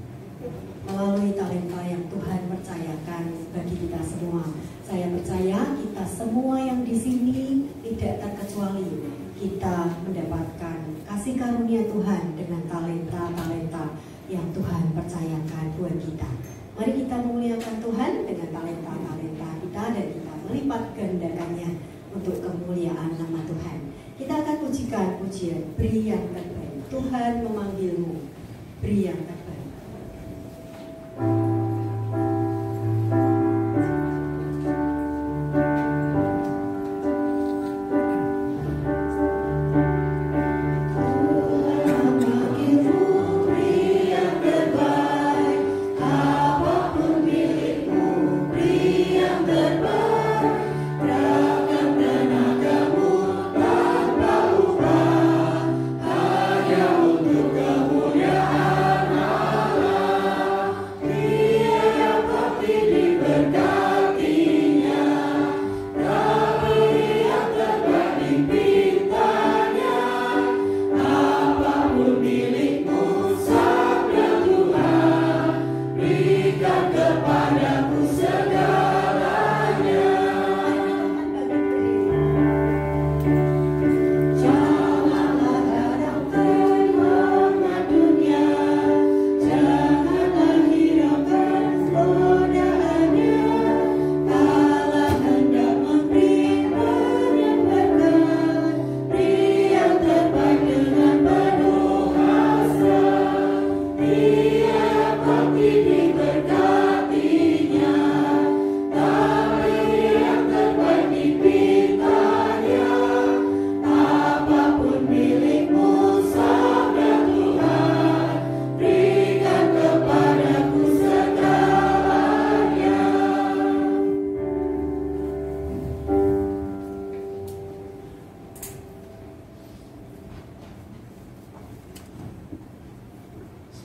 melalui talenta yang Tuhan percayakan bagi kita semua. Saya percaya kita semua yang di sini tidak terkecuali kita mendapatkan kasih karunia Tuhan dengan talenta-talenta yang Tuhan percayakan buat kita. Mari kita memuliakan Tuhan dengan talenta-talenta kita dan kita melipat gandakannya untuk kemuliaan nama Tuhan. Kita akan pujikan pujian beri yang terbaik. Tuhan memanggilmu, beri yang terbaik.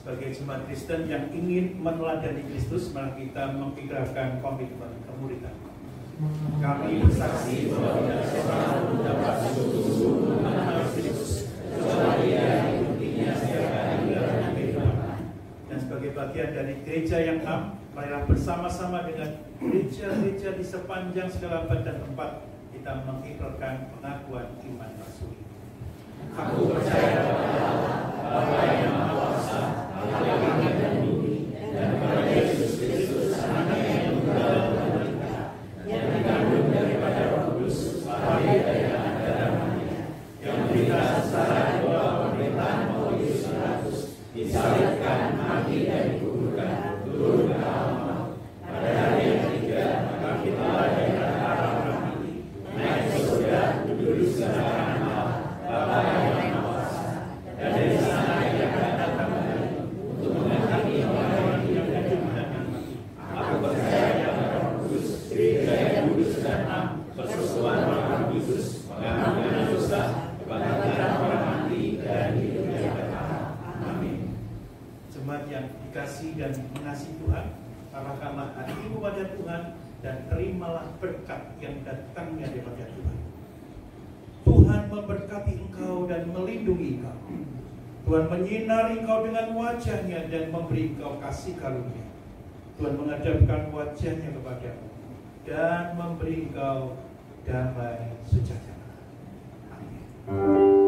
Sebagai jemaat Kristen yang ingin meneladani Kristus, mari kita mengikrarkan komitmen kemuridan. Kami bersaksi bahwa tidak seorang pun dapat sungguh-sungguh mengenal Kristus kecuali Dia yang intinya secara dalam kehidupan. Dan sebagai bagian dari gereja yang am, marilah bersama-sama dengan gereja-gereja di sepanjang segala abad dan tempat kita mengikrarkan pengakuan iman rasuli. Aku percaya kepada Allah, Bapa yang Maha Kuasa, Allah langit dan bumi, dan kepada Yesus Kristus, Anaknya dikasih dan mengasihi Tuhan, arahkanlah hatimu kepada Tuhan dan terimalah berkat yang datangnya daripada Tuhan. Tuhan memberkati engkau dan melindungi engkau. Tuhan menyinari engkau dengan wajahnya dan memberi engkau kasih karunia. Tuhan menghadapkan wajahnya kepadamu dan memberi engkau damai sejahtera. Amin.